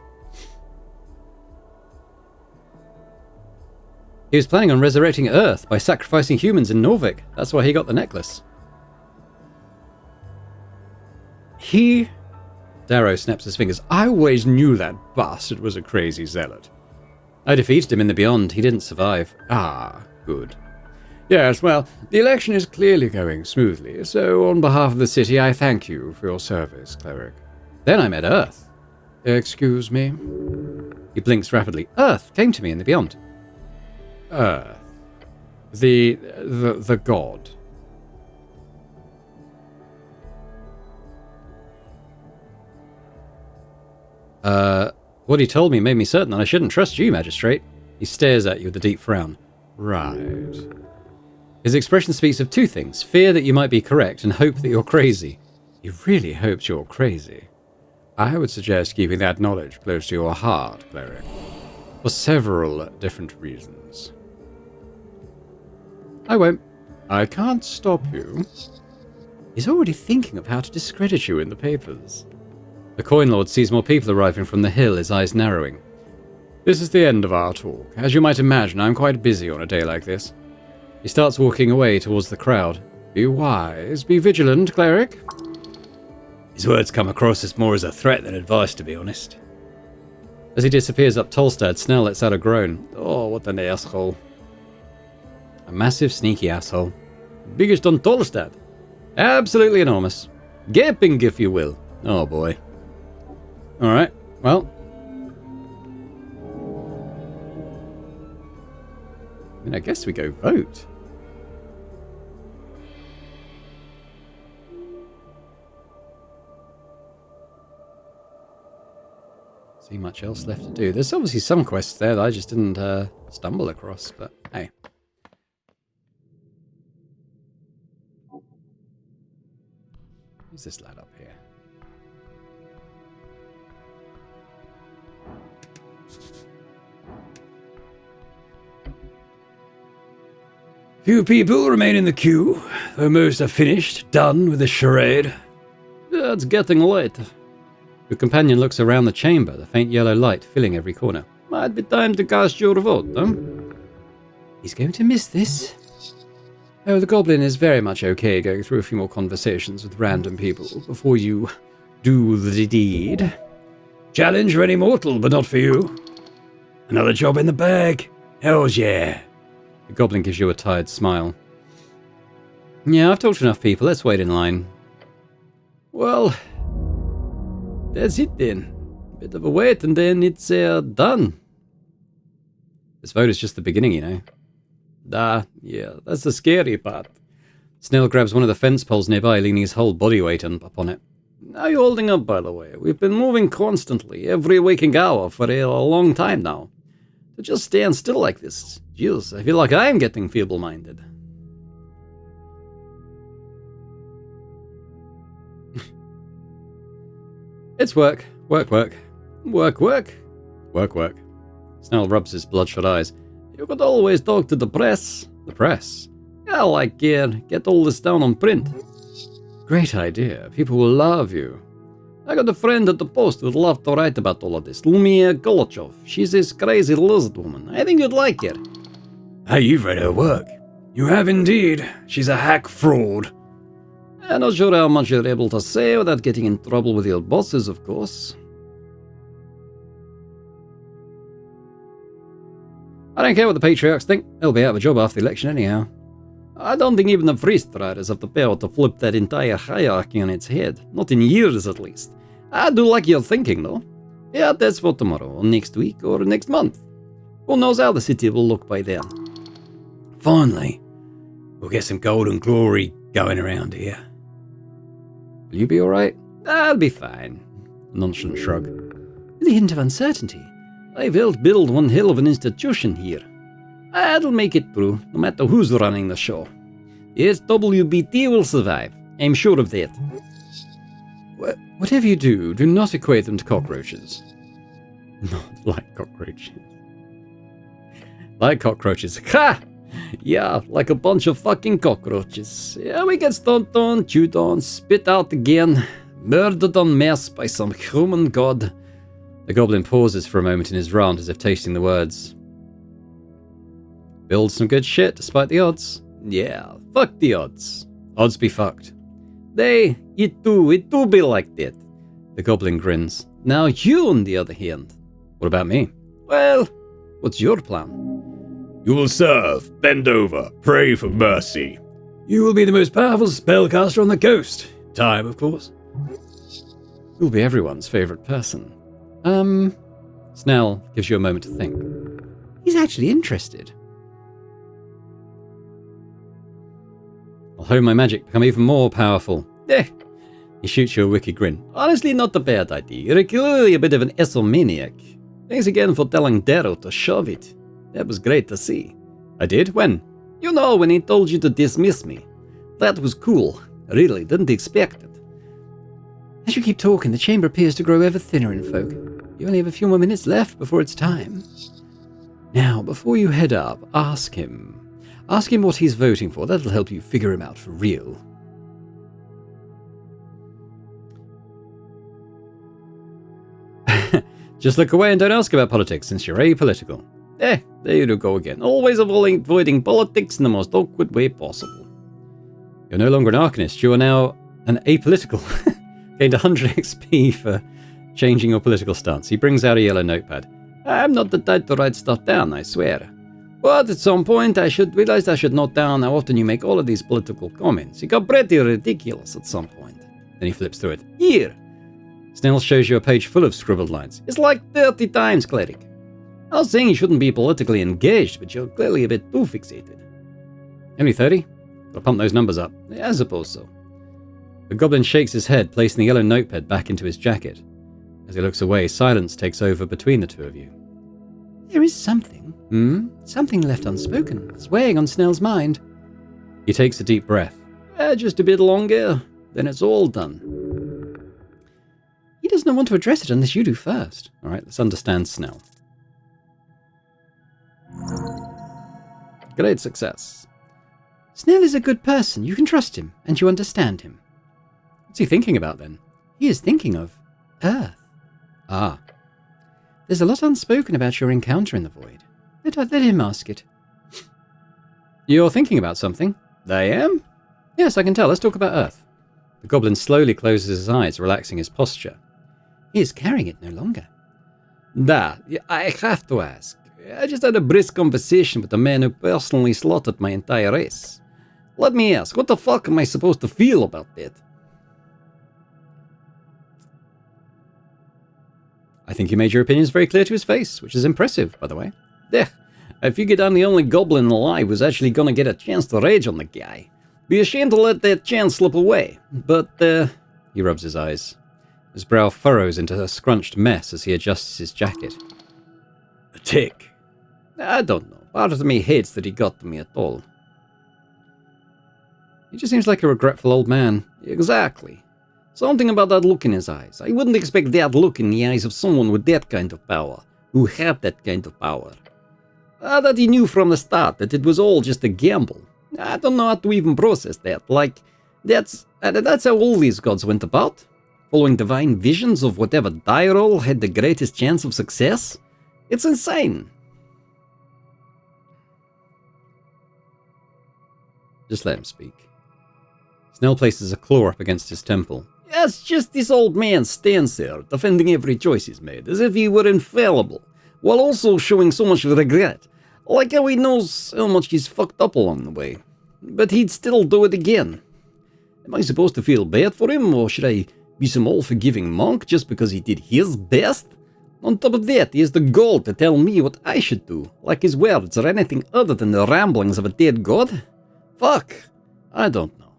He was planning on resurrecting Earth by sacrificing humans in Norvik. That's why he got the necklace. Darrow snaps his fingers. I always knew that bastard was a crazy zealot. I defeated him in the Beyond. He didn't survive. Ah, good. Yes, well, the election is clearly going smoothly, so on behalf of the city, I thank you for your service, cleric. Then I met Earth. Excuse me? He blinks rapidly. Earth came to me in the Beyond. Earth. The god. What he told me made me certain that I shouldn't trust you, Magistrate. He stares at you with a deep frown. Right. His expression speaks of two things. Fear that you might be correct and hope that you're crazy. He really hopes you're crazy. I would suggest keeping that knowledge close to your heart, cleric. For several different reasons. I won't. I can't stop you. He's already thinking of how to discredit you in the papers. The Coin Lord sees more people arriving from the hill, his eyes narrowing. This is the end of our talk. As you might imagine, I'm quite busy on a day like this. He starts walking away towards the crowd. Be wise, be vigilant, cleric. His words come across as more as a threat than advice, to be honest. As he disappears up Tolstad, Snell lets out a groan. Oh, what an asshole. A massive, sneaky asshole. Biggest on Tolstad. Absolutely enormous. Gaping, if you will. Oh boy. Alright, well. I mean, I guess we go vote. See much else left to do. There's obviously some quests there that I just didn't stumble across, but hey. Who's this lad up here? Few people remain in the queue, though most are finished, done with the charade. It's getting late. Your companion looks around the chamber, the faint yellow light filling every corner. Might be time to cast your vote, huh? He's going to miss this. Oh, the goblin is very much okay going through a few more conversations with random people before you do the deed. Challenge for any mortal, but not for you. Another job in the bag. Hells yeah. The goblin gives you a tired smile. Yeah, I've talked to enough people. Let's wait in line. Well, that's it then. Bit of a wait and then it's done. This vote is just the beginning, you know. Yeah, that's the scary part. Snell grabs one of the fence poles nearby, leaning his whole body weight upon it. How are you holding up, by the way? We've been moving constantly, every waking hour for a long time now. To just stand still like this, jeez, I feel like I'm getting feeble-minded. It's work. Work. Work. Work, work. Snell rubs his bloodshot eyes. You could always talk to the press. The press? Yeah, like, get all this down on print. Great idea. People will love you. I got a friend at the Post who'd love to write about all of this. Lumia Golochov. She's this crazy lizard woman. I think you'd like her. Hey, you've read her work. You have indeed. She's a hack fraud. I'm not sure how much you're able to say without getting in trouble with your bosses, of course. I don't care what the patriarchs think. They'll be out of a job after the election anyhow. I don't think even the Frist Riders have the power to flip that entire hierarchy on its head. Not in years, at least. I do like your thinking, though. Yeah, that's for tomorrow, or next week, or next month. Who knows how the city will look by then. Finally, we'll get some golden glory going around here. Will you be alright? I'll be fine. A nonchalant shrug. With a hint of uncertainty. I've helped build one hell of an institution here. I'll make it through, no matter who's running the show. Yes, WBT will survive. I'm sure of that. Whatever you do, do not equate them to cockroaches. Not like cockroaches. Like cockroaches. Ha! Yeah, like a bunch of fucking cockroaches. Yeah, we get stomped on, chewed on, spit out again, murdered en masse by some human god. The goblin pauses for a moment in his rant as if tasting the words. Build some good shit despite the odds. Yeah, fuck the odds. Odds be fucked. It do be like that. The goblin grins. Now you, on the other hand. What about me? Well, what's your plan? You will serve, bend over, pray for mercy. You will be the most powerful spellcaster on the coast. Time, of course. You'll be everyone's favourite person. Snell gives you a moment to think. He's actually interested. I'll hone my magic, become even more powerful. He shoots you a wicked grin. Honestly, not a bad idea. You're clearly a bit of an esomaniac. Thanks again for telling Darrow to shove it. That was great to see. I did? When? You know, when he told you to dismiss me. That was cool. Really, didn't expect it. As you keep talking, the chamber appears to grow ever thinner in folk. You only have a few more minutes left before it's time. Now, before you head up, ask him. Ask him what he's voting for. That'll help you figure him out for real. Just look away and don't ask about politics, since you're apolitical. There you go again. Always avoiding politics in the most awkward way possible. You're no longer an arcanist, you are now an apolitical. Gained 100 XP for changing your political stance. He brings out a yellow notepad. I'm not the type to write stuff down, I swear. But at some point I should realize I should note down how often you make all of these political comments. It got pretty ridiculous at some point. Then he flips through it. Here. Snell shows you a page full of scribbled lines. It's like 30 times, cleric. I was saying you shouldn't be politically engaged, but you're clearly a bit too fixated. Only 30? Gotta pump those numbers up. Yeah, I suppose so. The goblin shakes his head, placing the yellow notepad back into his jacket. As he looks away, silence takes over between the two of you. There is something. Something left unspoken. It's weighing on Snell's mind. He takes a deep breath. Just a bit longer, then it's all done. He does not want to address it unless you do first. Alright, let's understand Snell. Great success. Snell is a good person. You can trust him, and you understand him. What's he thinking about, then? He is thinking of Earth. Ah. There's a lot unspoken about your encounter in the void. Let him ask it. You're thinking about something? I am? Yes, I can tell. Let's talk about Earth. The goblin slowly closes his eyes, relaxing his posture. He is carrying it no longer. I have to ask. I just had a brisk conversation with the man who personally slaughtered my entire race. Let me ask, what the fuck am I supposed to feel about that? I think you made your opinions very clear to his face, which is impressive, by the way. I figured I'm the only goblin alive who's actually gonna get a chance to rage on the guy. Be ashamed to let that chance slip away. But, He rubs his eyes. His brow furrows into a scrunched mess as he adjusts his jacket. A tick. I don't know. Part of me hates that he got to me at all. He just seems like a regretful old man. Exactly. Something about that look in his eyes. I wouldn't expect that look in the eyes of someone with that kind of power. who had that kind of power. That he knew from the start that it was all just a gamble. I don't know how to even process that. Like, that's how all these gods went about. Following divine visions of whatever die roll had the greatest chance of success. It's insane. Just let him speak. Snell places a claw up against his temple. It's just this old man stands there, defending every choice he's made, as if he were infallible, while also showing so much regret. Like how he knows how much he's fucked up along the way. But he'd still do it again. Am I supposed to feel bad for him, or should I be some all-forgiving monk just because he did his best? On top of that, he has the gall to tell me what I should do, like his words are anything other than the ramblings of a dead god? Fuck, I don't know.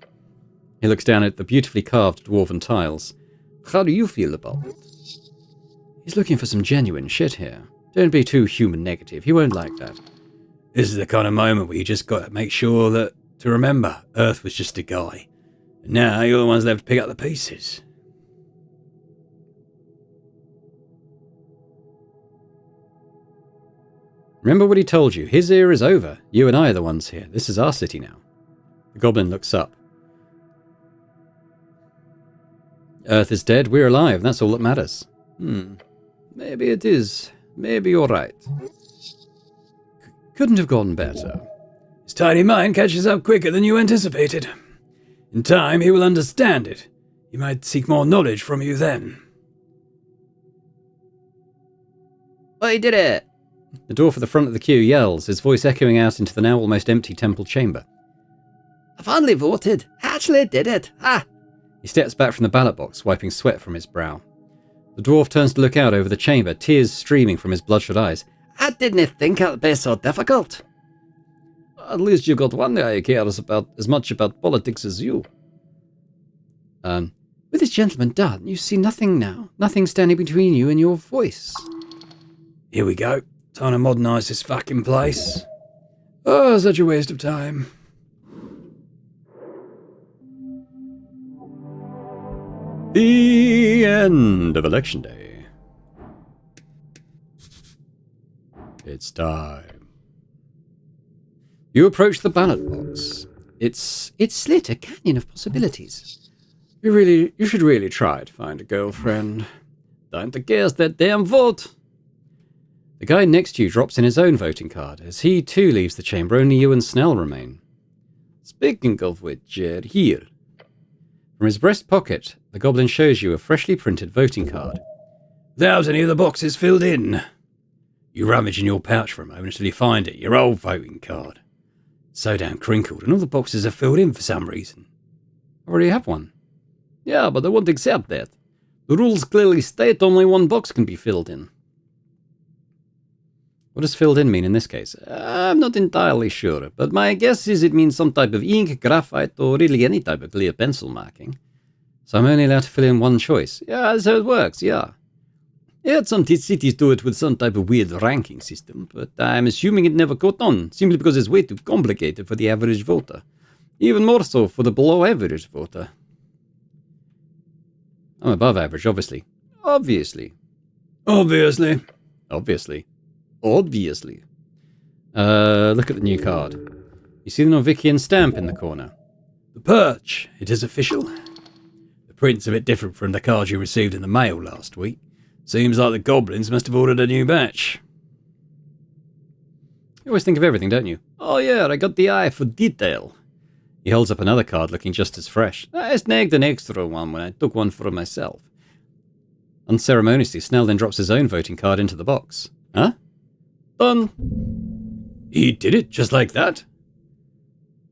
He looks down at the beautifully carved dwarven tiles. How do you feel about it? He's looking for some genuine shit here. Don't be too human negative, he won't like that. This is the kind of moment where you just got to make sure to remember, Earth was just a guy. And now you're the ones left to pick up the pieces. Remember what he told you. His era is over. You and I are the ones here. This is our city now. The goblin looks up. Earth is dead. We're alive. That's all that matters. Maybe it is. Maybe you're right. Couldn't have gone better. His tiny mind catches up quicker than you anticipated. In time, he will understand it. He might seek more knowledge from you then. I did it! The dwarf at the front of the queue yells, his voice echoing out into the now almost empty temple chamber. I finally voted. Actually did it. Ha! He steps back from the ballot box, wiping sweat from his brow. The dwarf turns to look out over the chamber, tears streaming from his bloodshot eyes. I didn't think it'd be so difficult. At least you got one guy who cares about as much about politics as you. With this gentleman done, you see nothing now. Nothing standing between you and your voice. Here we go. Time to modernise this fucking place. Oh, such a waste of time. The end of Election Day. It's time. You approach the ballot box. It's lit, a canyon of possibilities. You should really try to find a girlfriend. Time to cast that damn vote. The guy next to you drops in his own voting card. As he too leaves the chamber, only you and Snell remain. Speaking of which, here. From his breast pocket, the goblin shows you a freshly printed voting card. Without any of the boxes filled in. You rummage in your pouch for a moment until you find it, your old voting card. So damn crinkled, and all the boxes are filled in for some reason. I already have one. Yeah, but I won't accept that. The rules clearly state only one box can be filled in. What does filled in mean in this case? I'm not entirely sure, but my guess is it means some type of ink, graphite, or really any type of clear pencil marking. So I'm only allowed to fill in one choice? Yeah, that's how it works, yeah. Yeah, some cities do it with some type of weird ranking system, but I'm assuming it never caught on, simply because it's way too complicated for the average voter. Even more so for the below average voter. I'm above average, obviously. Obviously. Obviously. Obviously. Look at the new card. You see the Norvikian stamp in the corner? The perch. It is official. The print's a bit different from the card you received in the mail last week. Seems like the goblins must have ordered a new batch. You always think of everything, don't you? Oh yeah, I got the eye for detail. He holds up another card looking just as fresh. I snagged an extra one when I took one for myself. Unceremoniously, Snell then drops his own voting card into the box. Huh? Done. He did it just like that?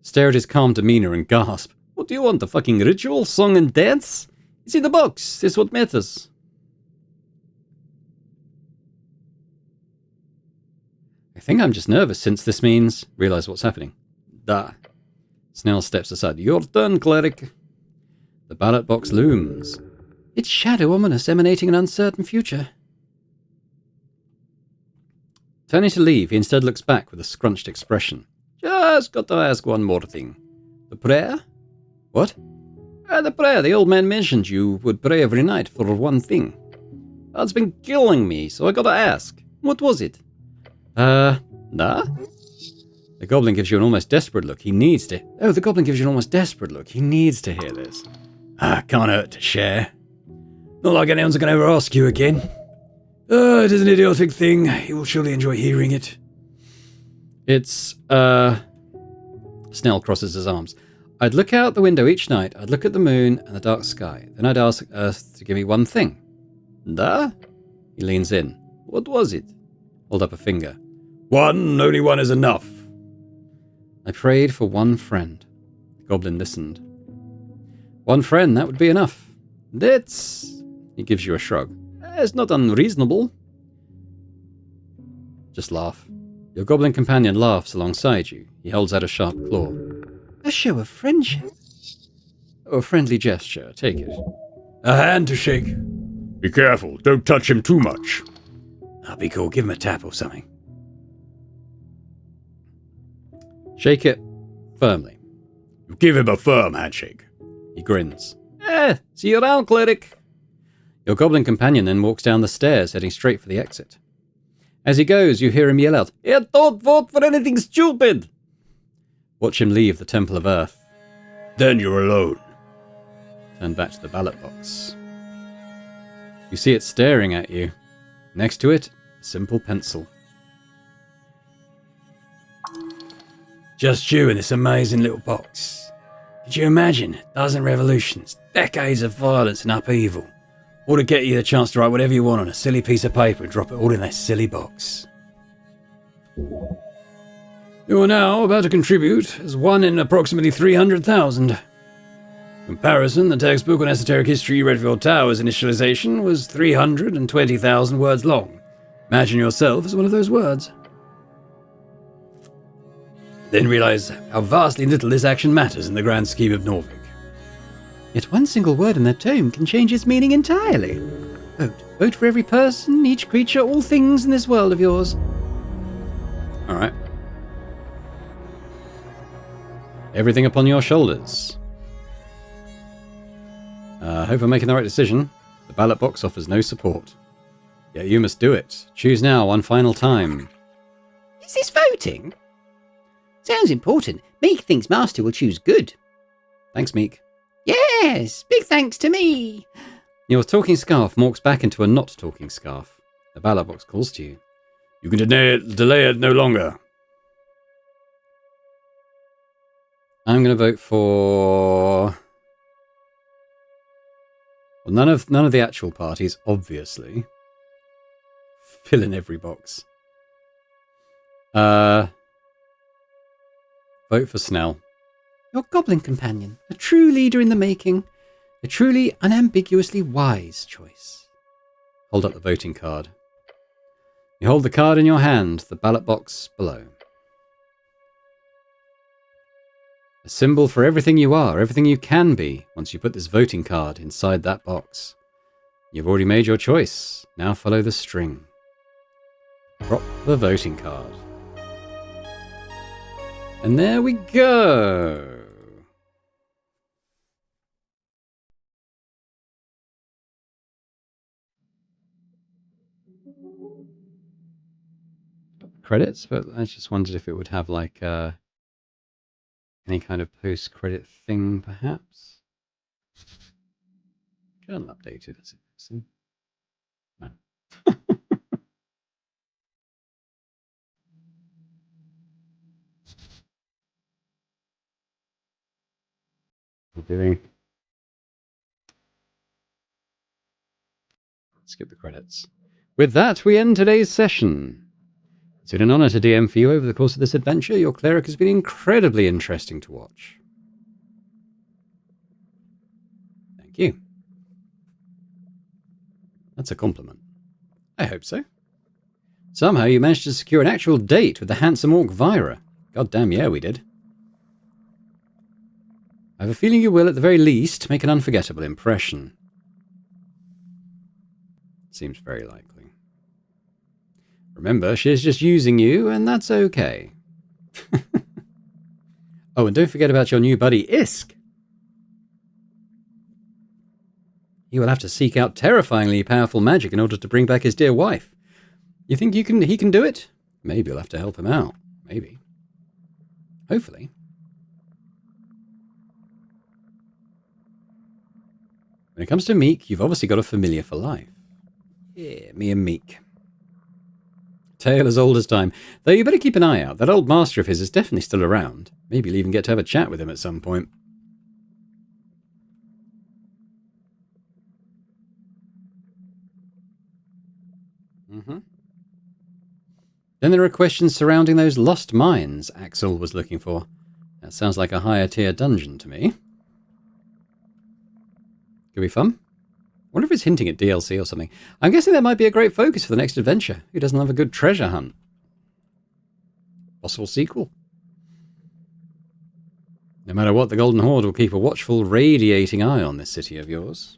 Stare at his calm demeanor and gasp. What do you want, a fucking ritual, song and dance? It's in the box, it's what matters. I think I'm just nervous since this means... Realize what's happening. Da. Snell steps aside. Your turn, cleric. The ballot box looms. Its shadow ominous, emanating an uncertain future. Turning to leave, he instead looks back with a scrunched expression. Just got to ask one more thing. The prayer? What? The prayer. The old man mentioned you would pray every night for one thing. That's been killing me, so I gotta ask. What was it? Nah? The goblin gives you an almost desperate look. He needs to... Oh, the goblin gives you an almost desperate look. He needs to hear this. Can't hurt to share. Not like anyone's going to ever ask you again. It is an idiotic thing. You will surely enjoy hearing it. It's, Snell crosses his arms. I'd look out the window each night. I'd look at the moon and the dark sky. Then I'd ask Earth to give me one thing. Da? He leans in. What was it? Hold up a finger. One, only one is enough. I prayed for one friend. The goblin listened. One friend, that would be enough. That's... He gives you a shrug. It's not unreasonable. Just laugh. Your goblin companion laughs alongside you. He holds out a sharp claw. A show of friendship. Oh, a friendly gesture. Take it. A hand to shake. Be careful. Don't touch him too much. That'll be cool. Give him a tap or something. Shake it firmly. You give him a firm handshake. He grins. See you around, cleric. Your goblin companion then walks down the stairs, heading straight for the exit. As he goes, you hear him yell out, Don't vote for anything stupid. Watch him leave the Temple of Earth. Then you're alone. Turn back to the ballot box. You see it staring at you. Next to it, a simple pencil. Just you in this amazing little box. Could you imagine? A dozen revolutions, decades of violence and upheaval, all to get you the chance to write whatever you want on a silly piece of paper and drop it all in that silly box. You are now about to contribute as one in approximately 300,000. Comparison, the textbook on esoteric history Redfield Tower's initialization was 320,000 words long. Imagine yourself as one of those words. Then realize how vastly little this action matters in the grand scheme of Norvik. Yet one single word in that tome can change its meaning entirely. Vote. Vote for every person, each creature, all things in this world of yours. Alright. Everything upon your shoulders. Hope I'm making the right decision. The ballot box offers no support. Yet you must do it. Choose now, one final time. Is this voting? Sounds important. Meek thinks Master will choose good. Thanks, Meek. Yes, big thanks to me. Your talking scarf morphs back into a not talking scarf. The ballot box calls to you. You can delay it no longer. I'm going to vote for... Well, none of the actual parties, obviously. Fill in every box. Vote for Snell. Your goblin companion, a true leader in the making, a truly unambiguously wise choice. Hold up the voting card. You hold the card in your hand, the ballot box below. A symbol for everything you are, everything you can be, once you put this voting card inside that box. You've already made your choice. Now follow the string. Drop the voting card. And there we go. Credits, but I just wondered if it would have like any kind of post-credit thing, perhaps. Get updated, is it? No. We're doing. Skip the credits. With that, we end today's session. It's been an honor to DM for you over the course of this adventure. Your cleric has been incredibly interesting to watch. Thank you. That's a compliment. I hope so. Somehow you managed to secure an actual date with the handsome orc Vyra. God damn, yeah, we did. I have a feeling you will, at the very least, make an unforgettable impression. Seems very likely. Remember, she's just using you, and that's okay. Oh, and don't forget about your new buddy, Isk. He will have to seek out terrifyingly powerful magic in order to bring back his dear wife. You think he can do it? Maybe you'll have to help him out. Maybe. Hopefully. When it comes to Meek, you've obviously got a familiar for life. Yeah, me and Meek. Tale as old as time. Though you better keep an eye out. That old master of his is definitely still around. Maybe you'll even get to have a chat with him at some point. Then there are questions surrounding those lost mines Axel was looking for. That sounds like a higher tier dungeon to me. Could be fun. Wonder if it's hinting at DLC or something. I'm guessing that might be a great focus for the next adventure. Who doesn't love a good treasure hunt? Possible sequel. No matter what, the Golden Horde will keep a watchful, radiating eye on this city of yours.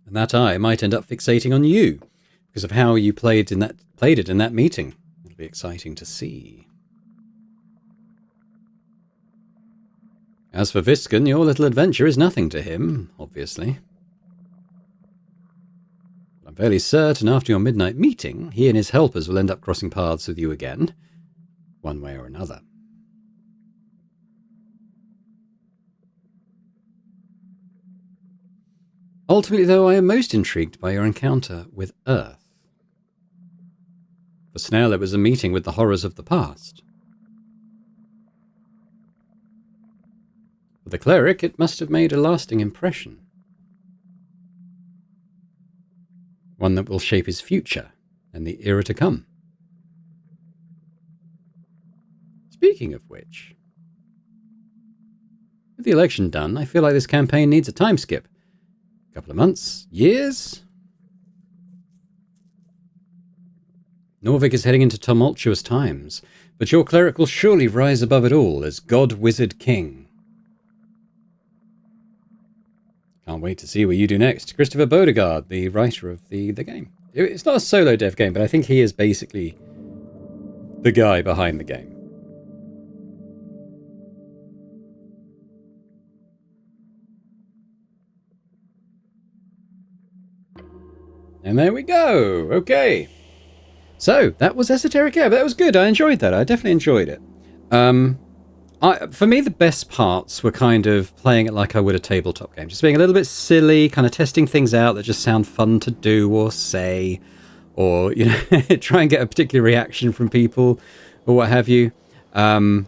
And that eye might end up fixating on you because of how you played it in that meeting. It'll be exciting to see. As for Viscon, your little adventure is nothing to him, obviously. I'm fairly certain after your midnight meeting, he and his helpers will end up crossing paths with you again, one way or another. Ultimately, though, I am most intrigued by your encounter with Earth. For Snell, it was a meeting with the horrors of the past. For the cleric, it must have made a lasting impression. One that will shape his future and the era to come. Speaking of which, with the election done, I feel like this campaign needs a time skip. A couple of months? Years? Norvik is heading into tumultuous times, but your cleric will surely rise above it all as God Wizard King. Can't wait to see what you do next. Christopher Beauregard, the writer of the game. It's not a solo dev game, but I think he is basically the guy behind the game. And there we go. Okay. So, that was Esoteric Ebb. That was good. I enjoyed that. I definitely enjoyed it. For me, the best parts were kind of playing it like I would a tabletop game. Just being a little bit silly, kind of testing things out that just sound fun to do or say. Or, you know, try and get a particular reaction from people or what have you. And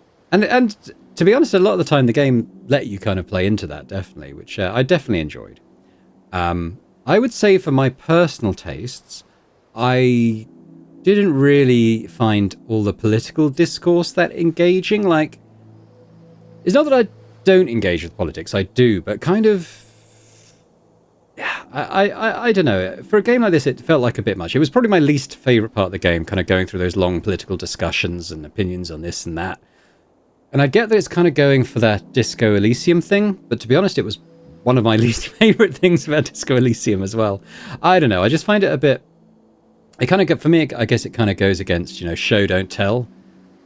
to be honest, a lot of the time the game let you kind of play into that, definitely, which I definitely enjoyed. I would say for my personal tastes, I didn't really find all the political discourse that engaging. Like, it's not that I don't engage with politics, I do, but kind of, yeah, I don't know. For a game like this, it felt like a bit much. It was probably my least favourite part of the game, kind of going through those long political discussions and opinions on this and that. And I get that it's kind of going for that Disco Elysium thing, but to be honest, it was one of my least favourite things about Disco Elysium as well. I don't know, I just find it a bit... It kind of, for me, I guess it kind of goes against, you know, show, don't tell.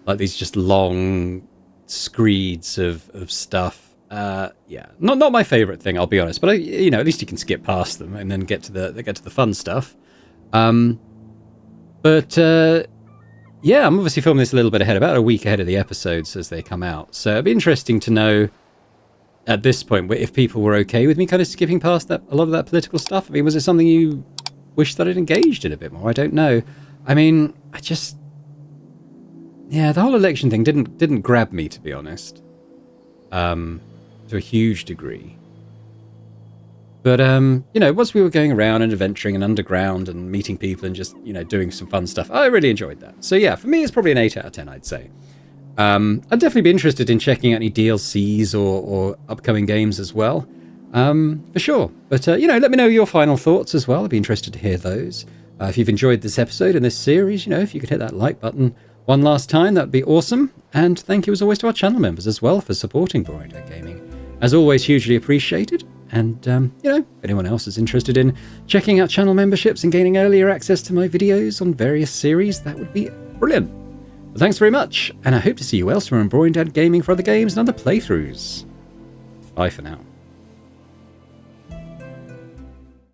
Like these just long screeds of stuff. Yeah, not my favourite thing, I'll be honest. But, you know, at least you can skip past them and then get to the fun stuff. Yeah, I'm obviously filming this a little bit ahead, about a week ahead of the episodes as they come out. So it'd be interesting to know at this point if people were okay with me kind of skipping past a lot of that political stuff. I mean, was it something you wish that I'd engaged in a bit more? I don't know. I mean, yeah, the whole election thing didn't grab me, to be honest, to a huge degree. But you know, once we were going around and adventuring and underground and meeting people and just, you know, doing some fun stuff, I really enjoyed that. So yeah, for me, it's probably an 8 out of 10, I'd say. I'd definitely be interested in checking out any DLCs or upcoming games as well, for sure. But, you know, let me know your final thoughts as well. I'd be interested to hear those. If you've enjoyed this episode and this series, you know, if you could hit that like button one last time, that'd be awesome. And thank you as always to our channel members as well for supporting Boring Dead Gaming. As always, hugely appreciated. And, you know, if anyone else is interested in checking out channel memberships and gaining earlier access to my videos on various series, that would be brilliant. Well, thanks very much, and I hope to see you elsewhere on Boring Dead Gaming for other games and other playthroughs. Bye for now.